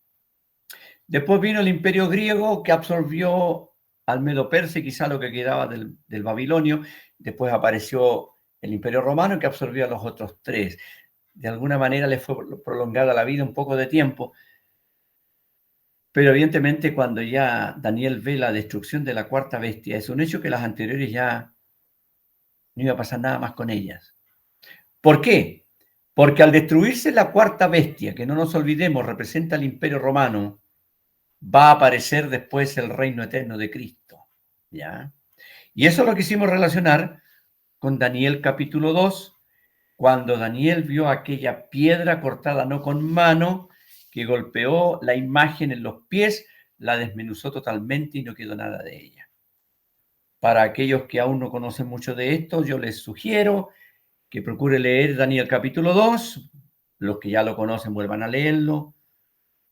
Después vino el imperio griego que absorbió al medo-persa y quizá lo que quedaba del babilonio. Después apareció el imperio romano que absorbió a los otros tres. De alguna manera le fue prolongada la vida un poco de tiempo. Pero evidentemente cuando ya Daniel ve la destrucción de la cuarta bestia, es un hecho que las anteriores ya no iba a pasar nada más con ellas. ¿Por qué? Porque al destruirse la cuarta bestia, que no nos olvidemos representa el imperio romano, va a aparecer después el reino eterno de Cristo. ¿Ya? Y eso lo quisimos relacionar con Daniel capítulo 2, cuando Daniel vio aquella piedra cortada no con mano, que golpeó la imagen en los pies, la desmenuzó totalmente y no quedó nada de ella. Para aquellos que aún no conocen mucho de esto, yo les sugiero que procure leer Daniel capítulo 2, los que ya lo conocen vuelvan a leerlo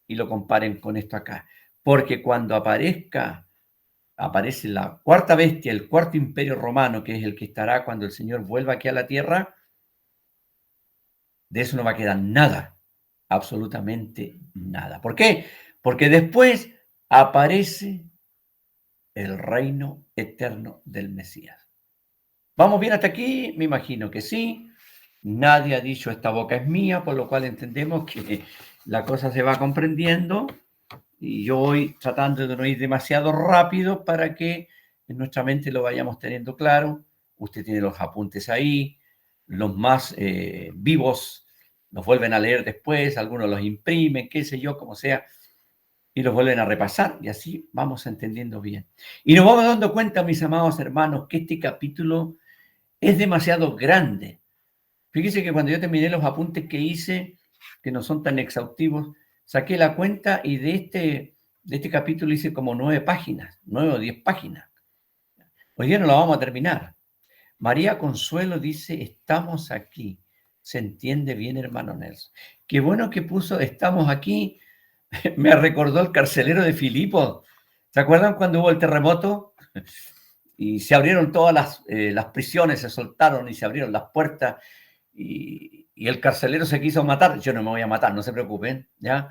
y lo comparen con esto acá. Porque cuando aparece la cuarta bestia, el cuarto imperio romano, que es el que estará cuando el Señor vuelva aquí a la tierra, de eso no va a quedar nada, absolutamente nada. ¿Por qué? Porque después aparece el reino eterno del Mesías. ¿Vamos bien hasta aquí? Me imagino que sí. Nadie ha dicho esta boca es mía, por lo cual entendemos que la cosa se va comprendiendo y yo voy tratando de no ir demasiado rápido para que en nuestra mente lo vayamos teniendo claro. Usted tiene los apuntes ahí, los más vivos los vuelven a leer después, algunos los imprimen, qué sé yo, como sea, y los vuelven a repasar y así vamos entendiendo bien. Y nos vamos dando cuenta, mis amados hermanos, que este capítulo es demasiado grande. Fíjese que cuando yo terminé los apuntes que hice, que no son tan exhaustivos, saqué la cuenta y de este capítulo hice como 9 páginas, 9 o 10 páginas. Hoy día no la vamos a terminar. María Consuelo dice, estamos aquí. Se entiende bien, hermano Nelson. Qué bueno que puso, estamos aquí. Me recordó el carcelero de Filipos. ¿Se acuerdan cuando hubo el terremoto? Y se abrieron todas las prisiones, se soltaron y se abrieron las puertas. Y el carcelero se quiso matar. Yo no me voy a matar, no se preocupen, ¿ya?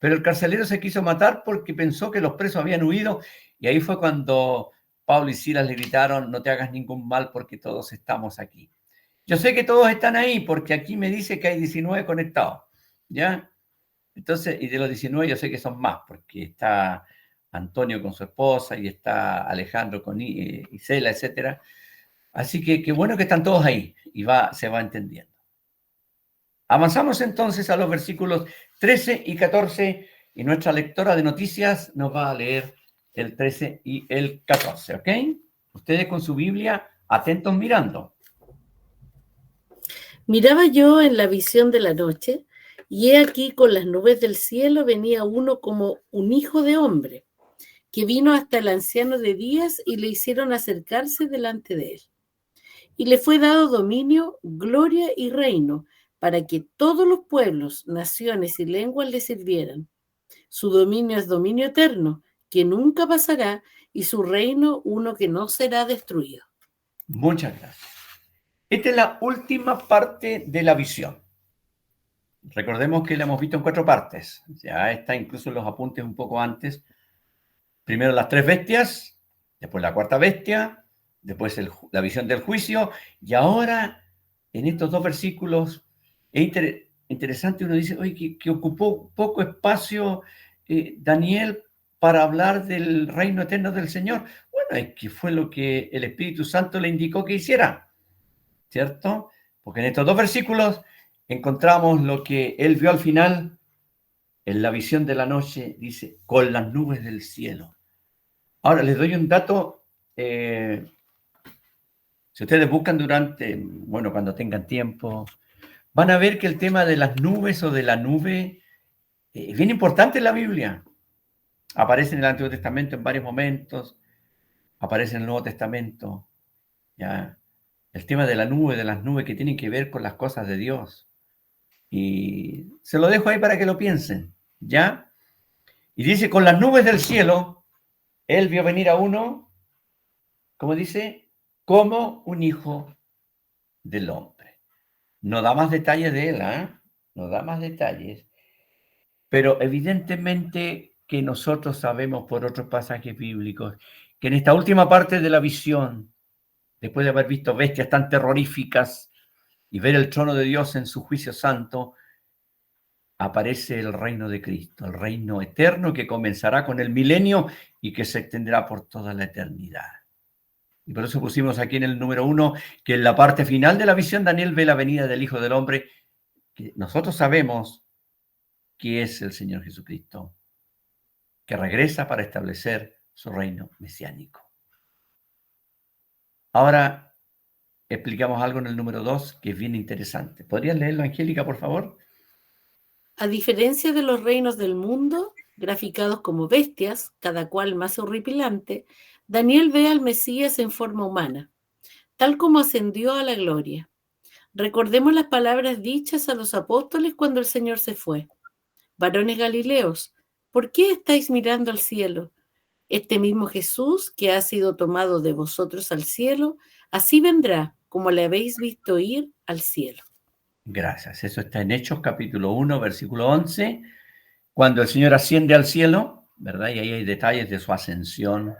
Pero el carcelero se quiso matar porque pensó que los presos habían huido. Y ahí fue cuando Pablo y Silas le gritaron, no te hagas ningún mal porque todos estamos aquí. Yo sé que todos están ahí porque aquí me dice que hay 19 conectados, ¿ya? Entonces, y de los 19 yo sé que son más porque está Antonio con su esposa y está Alejandro con Isela, etcétera. Así que qué bueno que están todos ahí y se va entendiendo. Avanzamos entonces a los versículos 13 y 14 y nuestra lectora de noticias nos va a leer el 13 y el 14, ¿ok? Ustedes con su Biblia atentos mirando.
Miraba yo en la visión de la noche, y he aquí con las nubes del cielo venía uno como un hijo de hombre, que vino hasta el anciano de días y le hicieron acercarse delante de él. Y le fue dado dominio, gloria y reino, para que todos los pueblos, naciones y lenguas le sirvieran. Su dominio es dominio eterno, que nunca pasará, y su reino uno que no será destruido.
Muchas gracias. Esta es la última parte de la visión. Recordemos que la hemos visto en 4 partes. Ya está incluso en los apuntes un poco antes. Primero las 3 bestias, después la cuarta bestia, después la visión del juicio, y ahora en estos 2 versículos es interesante, uno dice, oye, que ocupó poco espacio Daniel para hablar del reino eterno del Señor. Bueno, es que fue lo que el Espíritu Santo le indicó que hiciera, ¿cierto? Porque en estos 2 versículos encontramos lo que él vio al final en la visión de la noche, dice, con las nubes del cielo. Ahora, les doy un dato. Si ustedes buscan cuando tengan tiempo, van a ver que el tema de las nubes o de la nube es bien importante en la Biblia. Aparece en el Antiguo Testamento en varios momentos, aparece en el Nuevo Testamento. ¿Ya? El tema de la nube, de las nubes que tienen que ver con las cosas de Dios. Y se lo dejo ahí para que lo piensen. ¿Ya? Y dice, con las nubes del cielo, él vio venir a uno, como dice, como un hijo del hombre. No da más detalles de él, no da más detalles. Pero evidentemente que nosotros sabemos por otros pasajes bíblicos que en esta última parte de la visión, después de haber visto bestias tan terroríficas y ver el trono de Dios en su juicio santo, aparece el reino de Cristo, el reino eterno que comenzará con el milenio y que se extenderá por toda la eternidad. Y por eso pusimos aquí en el número 1 que en la parte final de la visión Daniel ve la venida del Hijo del Hombre, que nosotros sabemos que es el Señor Jesucristo, que regresa para establecer su reino mesiánico. Ahora explicamos algo en el número 2 que es bien interesante. ¿Podrías leerlo, Angélica, por favor?
A diferencia de los reinos del mundo, graficados como bestias, cada cual más horripilante, Daniel ve al Mesías en forma humana, tal como ascendió a la gloria. Recordemos las palabras dichas a los apóstoles cuando el Señor se fue. Varones Galileos, ¿por qué estáis mirando al cielo? Este mismo Jesús que ha sido tomado de vosotros al cielo, así vendrá como le habéis visto ir al cielo.
Gracias. Eso está en Hechos capítulo 1, versículo 11, cuando el Señor asciende al cielo, ¿verdad? Y ahí hay detalles de su ascensión.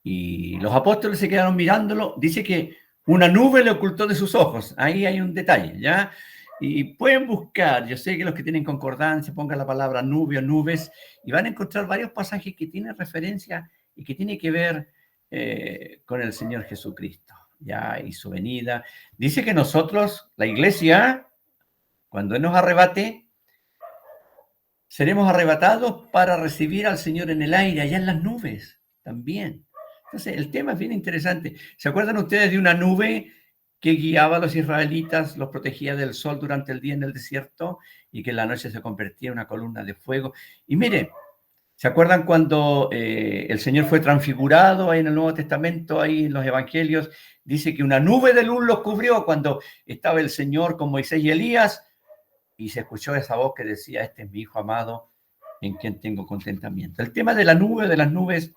Y los apóstoles se quedaron mirándolo. Dice que una nube le ocultó de sus ojos. Ahí hay un detalle, ¿ya? Y pueden buscar, yo sé que los que tienen concordancia, pongan la palabra nube o nubes, y van a encontrar varios pasajes que tienen referencia y que tienen que ver con el Señor Jesucristo, ¿ya? Y su venida. Dice que nosotros, la iglesia, cuando Él nos arrebate, seremos arrebatados para recibir al Señor en el aire, allá en las nubes también. Entonces, el tema es bien interesante. ¿Se acuerdan ustedes de una nube que guiaba a los israelitas, los protegía del sol durante el día en el desierto y que en la noche se convertía en una columna de fuego? Y mire, ¿se acuerdan cuando el Señor fue transfigurado ahí en el Nuevo Testamento, ahí en los Evangelios? Dice que una nube de luz los cubrió cuando estaba el Señor con Moisés y Elías y se escuchó esa voz que decía, este es mi Hijo amado en quien tengo contentamiento. El tema de la nube, de las nubes,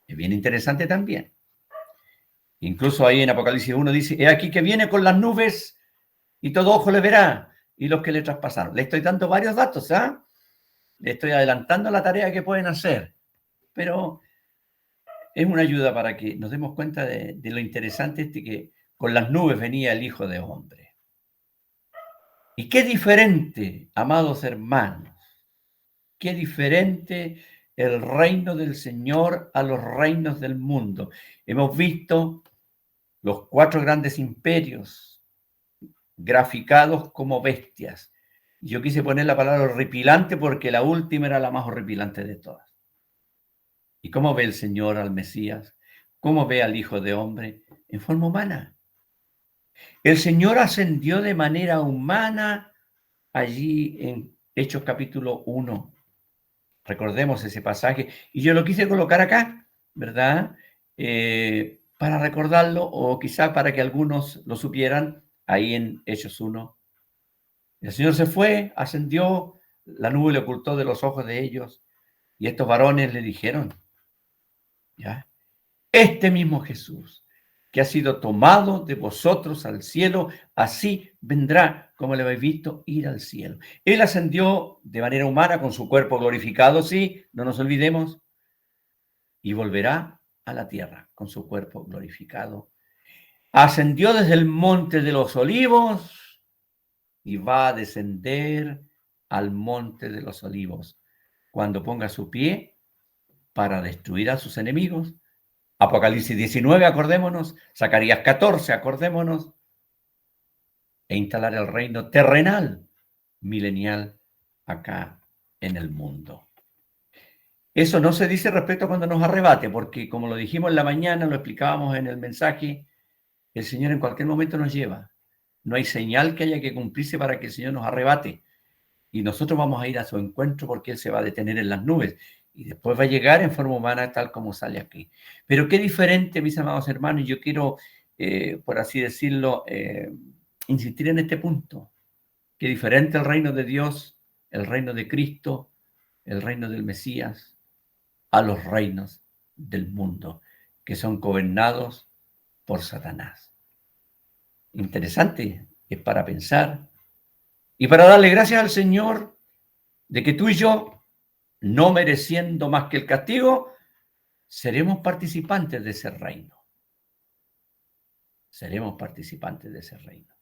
es bien interesante también. Incluso ahí en Apocalipsis 1 dice, he aquí que viene con las nubes y todo ojo le verá y los que le traspasaron. Le estoy dando varios datos, Le estoy adelantando la tarea que pueden hacer, pero es una ayuda para que nos demos cuenta de lo interesante que con las nubes venía el Hijo de Hombre. Y qué diferente, amados hermanos, qué diferente el reino del Señor a los reinos del mundo. Hemos visto los 4 grandes imperios graficados como bestias. Yo quise poner la palabra horripilante porque la última era la más horripilante de todas. ¿Y cómo ve el Señor al Mesías? ¿Cómo ve al Hijo de Hombre? En forma humana. El Señor ascendió de manera humana allí en Hechos capítulo 1. Recordemos ese pasaje. Y yo lo quise colocar acá, ¿verdad? Para recordarlo o quizá para que algunos lo supieran ahí en Hechos 1. El Señor se fue, ascendió, la nube le ocultó de los ojos de ellos y estos varones le dijeron, ¿ya? Este mismo Jesús que ha sido tomado de vosotros al cielo, así vendrá, como le habéis visto, ir al cielo. Él ascendió de manera humana con su cuerpo glorificado, sí, no nos olvidemos, y volverá a la tierra con su cuerpo glorificado. Ascendió desde el monte de los olivos y va a descender al monte de los olivos cuando ponga su pie para destruir a sus enemigos. Apocalipsis 19, acordémonos, Zacarías 14, acordémonos, e instalar el reino terrenal, milenial, acá en el mundo. Eso no se dice respecto a cuando nos arrebate, porque como lo dijimos en la mañana, lo explicábamos en el mensaje, el Señor en cualquier momento nos lleva. No hay señal que haya que cumplirse para que el Señor nos arrebate. Y nosotros vamos a ir a su encuentro porque Él se va a detener en las nubes. Y después va a llegar en forma humana tal como sale aquí. Pero qué diferente, mis amados hermanos, y yo quiero, por así decirlo, insistir en este punto. Qué diferente el reino de Dios, el reino de Cristo, el reino del Mesías, a los reinos del mundo, que son gobernados por Satanás. Interesante, es para pensar y para darle gracias al Señor de que tú y yo, no mereciendo más que el castigo, seremos participantes de ese reino. Seremos participantes de ese reino.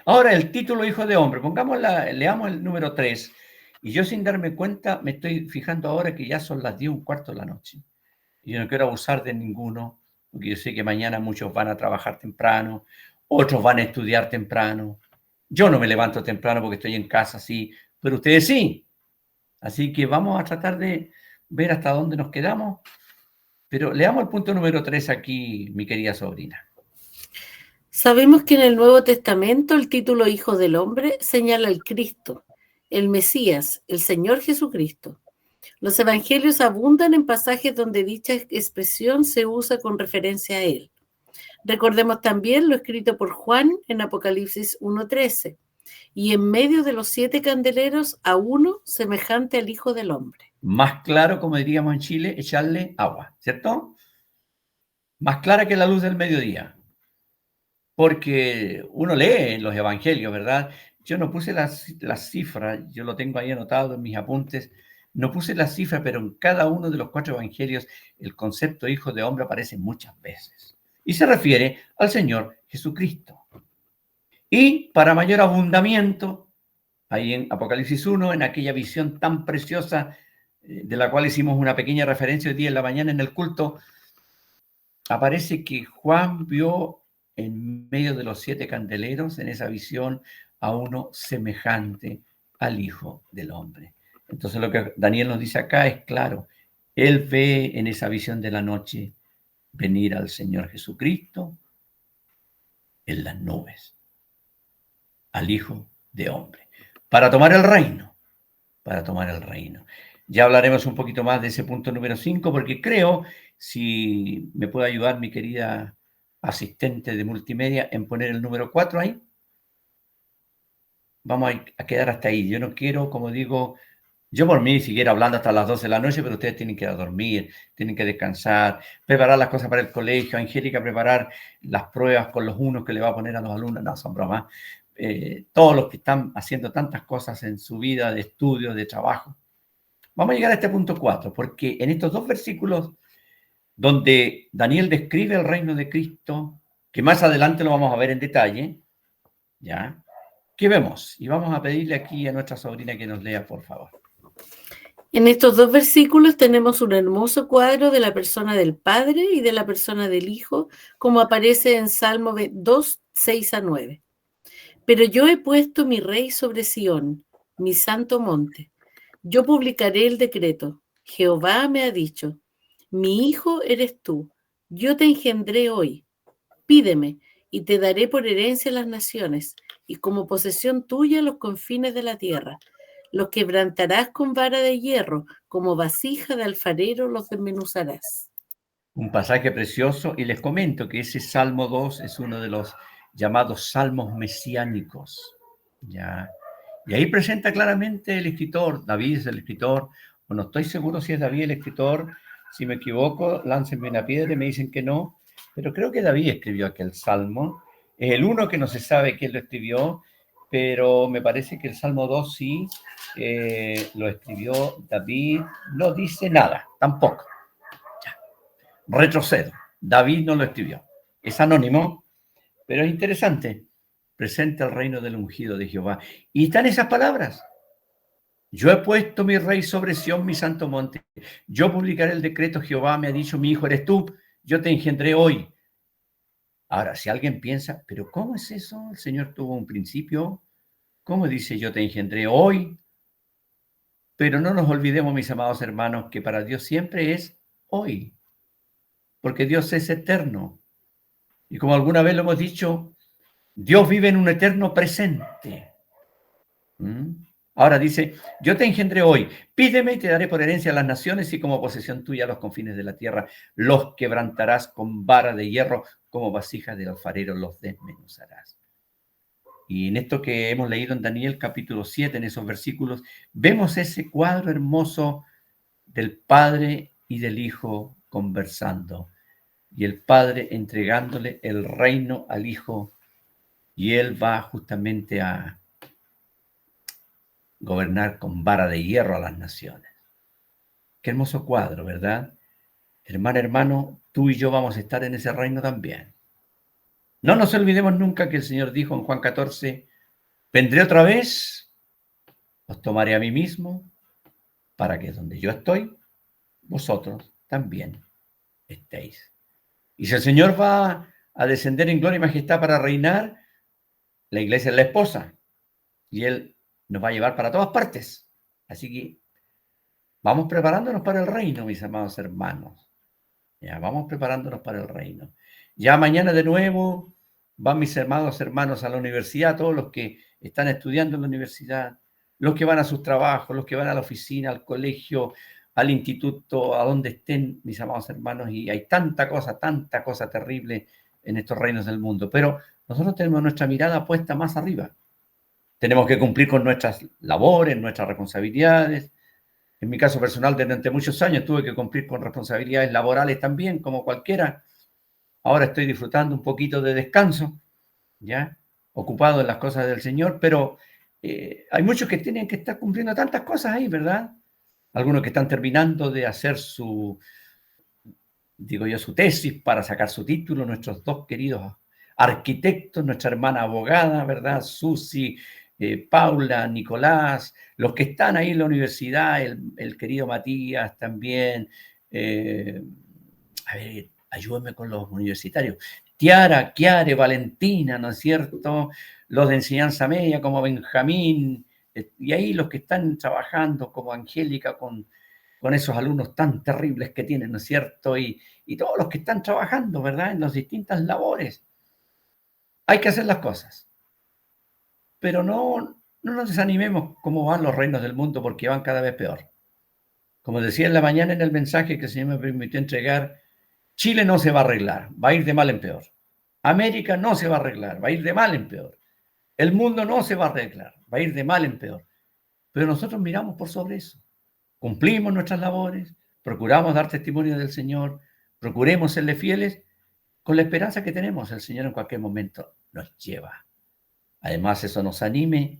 Ahora, el título Hijo de Hombre, leamos el número 3. Y yo sin darme cuenta me estoy fijando ahora que ya son las 10:15 de la noche. Y yo no quiero abusar de ninguno, porque yo sé que mañana muchos van a trabajar temprano, otros van a estudiar temprano. Yo no me levanto temprano porque estoy en casa, sí, pero ustedes sí. Así que vamos a tratar de ver hasta dónde nos quedamos. Pero leamos el punto número 3 aquí, mi querida sobrina.
Sabemos que en el Nuevo Testamento el título Hijo del Hombre señala al Cristo, el Mesías, el Señor Jesucristo. Los evangelios abundan en pasajes donde dicha expresión se usa con referencia a él. Recordemos también lo escrito por Juan en Apocalipsis 1:13, y en medio de los 7 candeleros a uno semejante al Hijo del Hombre.
Más claro, como diríamos en Chile, echarle agua, ¿cierto? Más clara que la luz del mediodía. Porque uno lee en los evangelios, ¿verdad? Yo no puse las cifras, yo lo tengo ahí anotado en mis apuntes, no puse las cifras, pero en cada uno de los 4 evangelios el concepto hijo de hombre aparece muchas veces. Y se refiere al Señor Jesucristo. Y para mayor abundamiento, ahí en Apocalipsis 1, en aquella visión tan preciosa, de la cual hicimos una pequeña referencia hoy día en la mañana en el culto, aparece que Juan vio en medio de los 7 candeleros, en esa visión, a uno semejante al Hijo del Hombre. Entonces lo que Daniel nos dice acá es claro, él ve en esa visión de la noche venir al Señor Jesucristo en las nubes, al Hijo de Hombre, para tomar el reino, para tomar el reino. Ya hablaremos un poquito más de ese punto número 5, porque creo, si me puede ayudar mi querida asistente de multimedia en poner el número 4 ahí. Vamos a quedar hasta ahí. Yo no quiero, como digo, yo por mí siguiera hablando hasta las 12 de la noche, pero ustedes tienen que ir a dormir, tienen que descansar, preparar las cosas para el colegio, Angélica preparar las pruebas con los unos que le va a poner a los alumnos, no, son bromas. Todos los que están haciendo tantas cosas en su vida de estudio, de trabajo. Vamos a llegar a este punto 4, porque en estos 2 versículos donde Daniel describe el reino de Cristo, que más adelante lo vamos a ver en detalle, ¿ya? ¿Qué vemos? Y vamos a pedirle aquí a nuestra sobrina que nos lea, por favor.
En estos 2 versículos tenemos un hermoso cuadro de la persona del Padre y de la persona del Hijo, como aparece en Salmo 2, 6-9. Pero yo he puesto mi rey sobre Sión, mi santo monte. Yo publicaré el decreto. Jehová me ha dicho, mi hijo eres tú, yo te engendré hoy. Pídeme y te daré por herencia las naciones y como posesión tuya los confines de la tierra. Los quebrantarás con vara de hierro, como vasija de alfarero los desmenuzarás.
Un pasaje precioso, y les comento que ese Salmo 2 es uno de los llamados salmos mesiánicos, ¿ya? Y ahí presenta claramente el escritor, David es el escritor, o no estoy seguro si es David el escritor, si me equivoco, láncenme una piedra y me dicen que no, pero creo que David escribió aquel salmo, es el uno que no se sabe quién lo escribió, pero me parece que el Salmo 2 sí lo escribió David, no dice nada, tampoco. Retrocedo, David no lo escribió, es anónimo, pero es interesante. Presenta el reino del ungido de Jehová. Y están esas palabras. Yo he puesto mi rey sobre Sión, mi santo monte. Yo publicaré el decreto. Jehová me ha dicho, mi hijo eres tú. Yo te engendré hoy. Ahora, si alguien piensa, ¿pero cómo es eso? El Señor tuvo un principio. ¿Cómo dice yo te engendré hoy? Pero no nos olvidemos, mis amados hermanos, que para Dios siempre es hoy, porque Dios es eterno. Y como alguna vez lo hemos dicho, Dios vive en un eterno presente. Ahora dice, yo te engendré hoy, pídeme y te daré por herencia a las naciones y como posesión tuya los confines de la tierra. Los quebrantarás con vara de hierro, como vasijas del alfarero los desmenuzarás. Y en esto que hemos leído en Daniel capítulo 7, en esos versículos, vemos ese cuadro hermoso del Padre y del Hijo conversando. Y el Padre entregándole el reino al Hijo. Y Él va justamente a gobernar con vara de hierro a las naciones. Qué hermoso cuadro, ¿verdad? Hermano, tú y yo vamos a estar en ese reino también. No nos olvidemos nunca que el Señor dijo en Juan 14, vendré otra vez, os tomaré a mí mismo, para que donde yo estoy, vosotros también estéis. Y si el Señor va a descender en gloria y majestad para reinar, la iglesia es la esposa, y Él nos va a llevar para todas partes. Así que vamos preparándonos para el reino, mis amados hermanos. Ya, vamos preparándonos para el reino. Ya mañana de nuevo van mis amados hermanos a la universidad, todos los que están estudiando en la universidad, los que van a sus trabajos, los que van a la oficina, al colegio, al instituto, a donde estén, mis amados hermanos, y hay tanta cosa terrible en estos reinos del mundo. Pero nosotros tenemos nuestra mirada puesta más arriba. Tenemos que cumplir con nuestras labores, nuestras responsabilidades. En mi caso personal, durante muchos años tuve que cumplir con responsabilidades laborales también, como cualquiera. Ahora estoy disfrutando un poquito de descanso, ¿ya? Ocupado en las cosas del Señor, pero hay muchos que tienen que estar cumpliendo tantas cosas ahí, ¿verdad? Algunos que están terminando de hacer su tesis para sacar su título, nuestros dos queridos arquitectos, nuestra hermana abogada, ¿verdad? Susi, Paula, Nicolás, los que están ahí en la universidad, el querido Matías también, a ver, ayúdenme con los universitarios, Tiara, Chiare, Valentina, ¿no es cierto? Los de enseñanza media como Benjamín, y ahí los que están trabajando como Angélica con esos alumnos tan terribles que tienen, ¿no es cierto? Y todos los que están trabajando, ¿verdad? En las distintas labores. Hay que hacer las cosas. Pero no nos desanimemos como van los reinos del mundo, porque van cada vez peor. Como decía en la mañana en el mensaje que el Señor me permitió entregar, Chile no se va a arreglar, va a ir de mal en peor. América no se va a arreglar, va a ir de mal en peor. El mundo no se va a arreglar, va a ir de mal en peor. Pero nosotros miramos por sobre eso. Cumplimos nuestras labores, procuramos dar testimonio del Señor, procuremos serle fieles, con la esperanza que tenemos, el Señor en cualquier momento nos lleva. Además, eso nos anime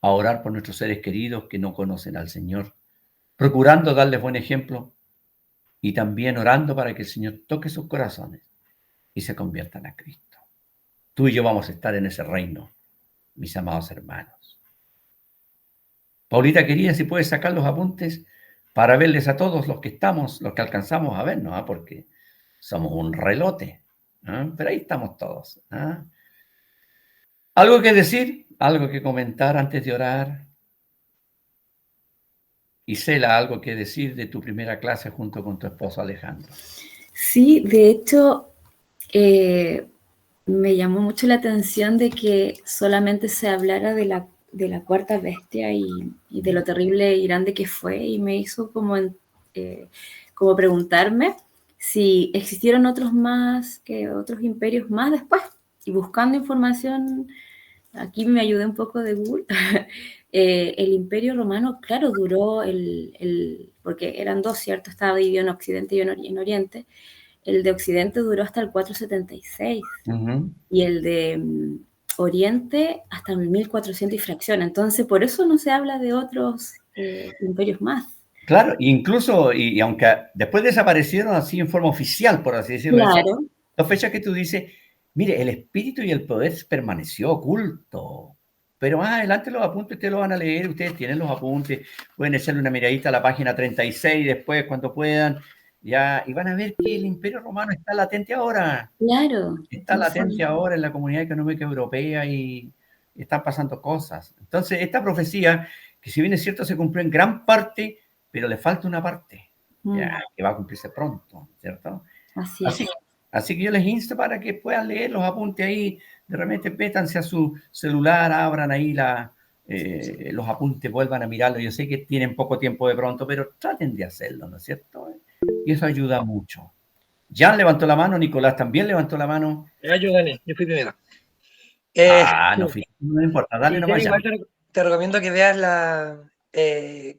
a orar por nuestros seres queridos que no conocen al Señor, procurando darles buen ejemplo y también orando para que el Señor toque sus corazones y se conviertan a Cristo. Tú y yo vamos a estar en ese reino, mis amados hermanos. Paulita querida, si puedes sacar los apuntes para verles a todos los que estamos, los que alcanzamos a vernos, porque somos un relote, pero ahí estamos todos. ¿Algo que decir? ¿Algo que comentar antes de orar? Isela, ¿algo que decir de tu primera clase junto con tu esposo Alejandro?
Sí, de hecho, me llamó mucho la atención de que solamente se hablara de la cuarta bestia y de lo terrible y grande que fue, y me hizo como preguntarme si existieron otros imperios más después. Y buscando información, aquí me ayudé un poco de Google. El Imperio Romano, claro, duró porque eran dos, ¿cierto? Estaba dividido en Occidente y en Oriente. El de Occidente duró hasta el 476 y el de Oriente hasta el 1400 y fracción. Entonces, por eso no se habla de otros imperios más.
Claro, incluso, y aunque después desaparecieron así en forma oficial, por así decirlo,
Claro.
las fechas que tú dices, mire, el espíritu y el poder permaneció oculto. Pero más adelante los apuntes ustedes lo van a leer, ustedes tienen los apuntes, pueden echarle una miradita a la página 36 después cuando puedan, ya, y van a ver que el Imperio Romano está latente ahora.
Claro.
Está latente ahora en la Comunidad Económica Europea y están pasando cosas. Entonces, esta profecía que si bien es cierto se cumplió en gran parte, pero le falta una parte,
Mm,
ya, que va a cumplirse pronto, ¿cierto?
así es.
Así que yo les insto para que puedan leer los apuntes ahí, de repente métanse a su celular, abran ahí los apuntes, vuelvan a mirarlo. Yo sé que tienen poco tiempo de pronto, pero traten de hacerlo, ¿no es cierto? Y eso ayuda mucho. Jan levantó la mano, Nicolás también levantó la mano.
Yo gané, yo fui primero.
No importa, dale nomás ya.
Igual te recomiendo que veas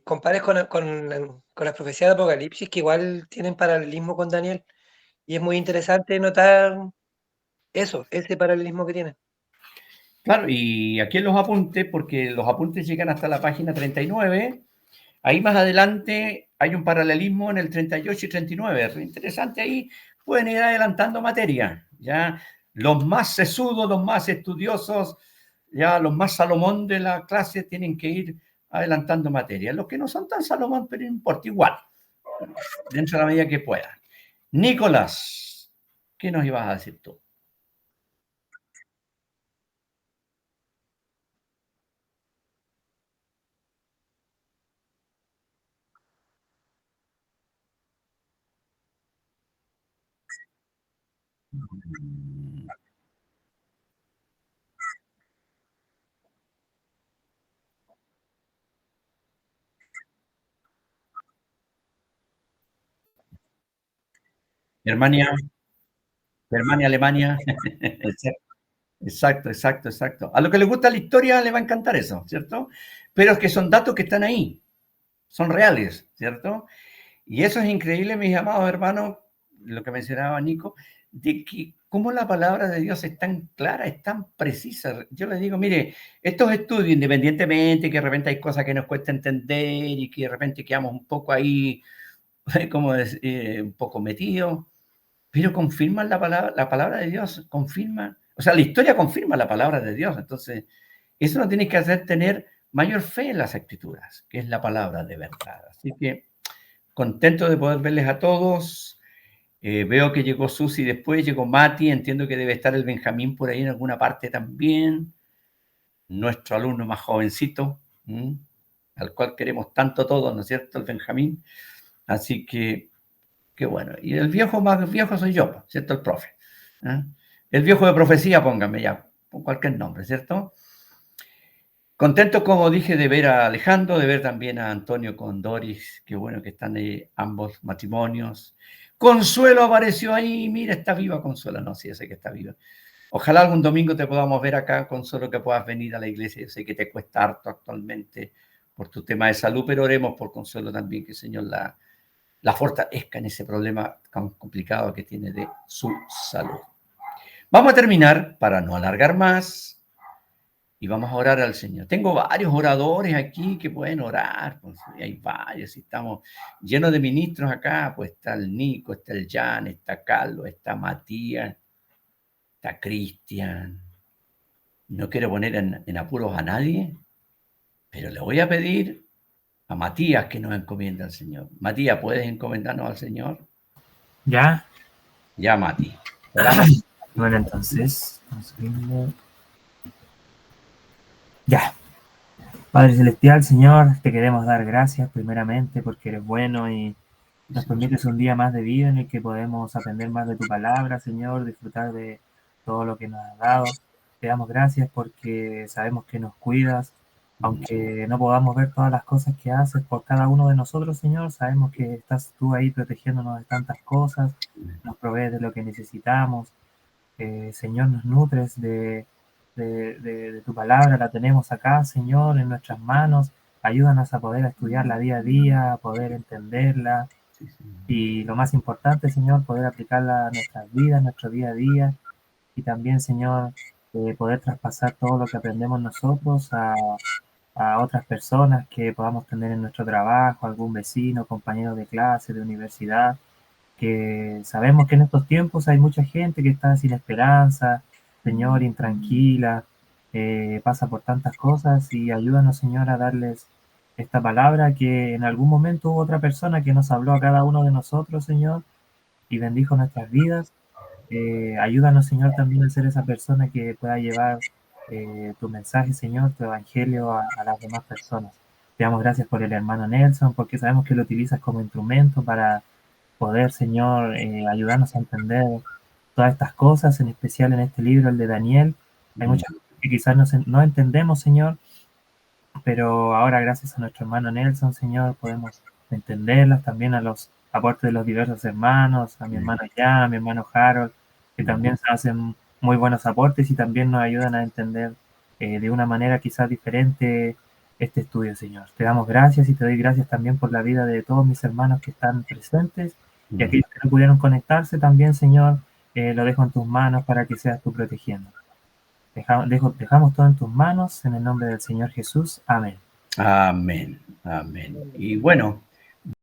compares con las profecías de Apocalipsis, que igual tienen paralelismo con Daniel. Y es muy interesante notar ese paralelismo que tienen.
Claro, y aquí en los apuntes, porque los apuntes llegan hasta la página 39, ahí más adelante hay un paralelismo en el 38 y 39. Es interesante, ahí pueden ir adelantando materia. Ya los más sesudos, los más estudiosos, ya los más Salomón de la clase tienen que ir adelantando materia. Los que no son tan Salomón, pero no importa, igual, dentro de la medida que puedan. Nicolás, ¿qué nos ibas a decir tú? Germania, Alemania. Exacto. A lo que le gusta la historia le va a encantar eso, ¿cierto? Pero es que son datos que están ahí, son reales, ¿cierto? Y eso es increíble, mis amados hermanos, lo que mencionaba Nico, de que cómo la palabra de Dios es tan clara, es tan precisa. Yo les digo, mire, estos estudios, independientemente que de repente hay cosas que nos cuesta entender y que de repente quedamos un poco ahí, como un poco metidos, pero confirman la palabra de Dios, confirma, o sea, la historia confirma la palabra de Dios. Entonces, eso nos tiene que hacer tener mayor fe en las escrituras, que es la palabra de verdad. Así que contento de poder verles a todos. Veo que llegó Susi después, llegó Mati, entiendo que debe estar el Benjamín por ahí en alguna parte también, nuestro alumno más jovencito, al cual queremos tanto todos, ¿no es cierto? El Benjamín. Así que, qué bueno. Y el viejo más viejo soy yo, ¿cierto? El profe. El viejo de profecía, pónganme ya, con cualquier nombre, ¿cierto? Contento, como dije, de ver a Alejandro, de ver también a Antonio con Doris, qué bueno que están ahí ambos matrimonios. Consuelo apareció ahí, mira, está viva Consuelo, no, sí, yo sé que está viva. Ojalá algún domingo te podamos ver acá, Consuelo, que puedas venir a la iglesia. Yo sé que te cuesta harto actualmente por tu tema de salud, pero oremos por Consuelo también, que el Señor la fortalezca en ese problema tan complicado que tiene de su salud. Vamos a terminar, para no alargar más, y vamos a orar al Señor. Tengo varios oradores aquí que pueden orar, pues hay varios, y estamos llenos de ministros acá, pues está el Nico, está el Jan, está Carlos, está Matías, está Cristian. No quiero poner en apuros a nadie, pero le voy a pedir a Matías que nos encomienda al Señor. Matías, ¿puedes encomendarnos al Señor?
¿Ya?
Ya, Mati. Oramos.
Bueno, entonces, vamos viendo. Ya. Padre Celestial, Señor, te queremos dar gracias primeramente porque eres bueno y nos permites un día más de vida en el que podemos aprender más de tu palabra, Señor, disfrutar de todo lo que nos has dado. Te damos gracias porque sabemos que nos cuidas, aunque no podamos ver todas las cosas que haces por cada uno de nosotros, Señor, sabemos que estás tú ahí protegiéndonos de tantas cosas, nos provees de lo que necesitamos. Señor, nos nutres de tu palabra, la tenemos acá, Señor, en nuestras manos. Ayúdanos a poder estudiarla día a día, a poder entenderla. Y lo más importante, Señor, poder aplicarla a nuestras vidas, nuestro día a día. Y también, Señor, poder traspasar todo lo que aprendemos nosotros a otras personas que podamos tener en nuestro trabajo, algún vecino, compañero de clase, de universidad, que sabemos que en estos tiempos hay mucha gente que está sin esperanza, Señor, intranquila, pasa por tantas cosas, y ayúdanos, Señor, a darles esta palabra que en algún momento hubo otra persona que nos habló a cada uno de nosotros, Señor, y bendijo nuestras vidas. Ayúdanos, Señor, también a ser esa persona que pueda llevar tu mensaje, Señor, tu evangelio a las demás personas. Te damos gracias por el hermano Nelson, porque sabemos que lo utilizas como instrumento para poder, Señor, ayudarnos a entender todas estas cosas, en especial en este libro, el de Daniel. Hay muchas cosas que quizás no entendemos, Señor, pero ahora gracias a nuestro hermano Nelson, Señor, podemos entenderlas, también a los aportes de los diversos hermanos, a mi hermano Jan, a mi hermano Harold, que también hacen muy buenos aportes y también nos ayudan a entender de una manera quizás diferente este estudio, Señor. Te damos gracias y te doy gracias también por la vida de todos mis hermanos que están presentes y aquellos que no pudieron conectarse también, Señor, lo dejo en tus manos para que seas tú protegiendo. Dejamos todo en tus manos, en el nombre del Señor Jesús. Amén.
Amén, amén. Y bueno,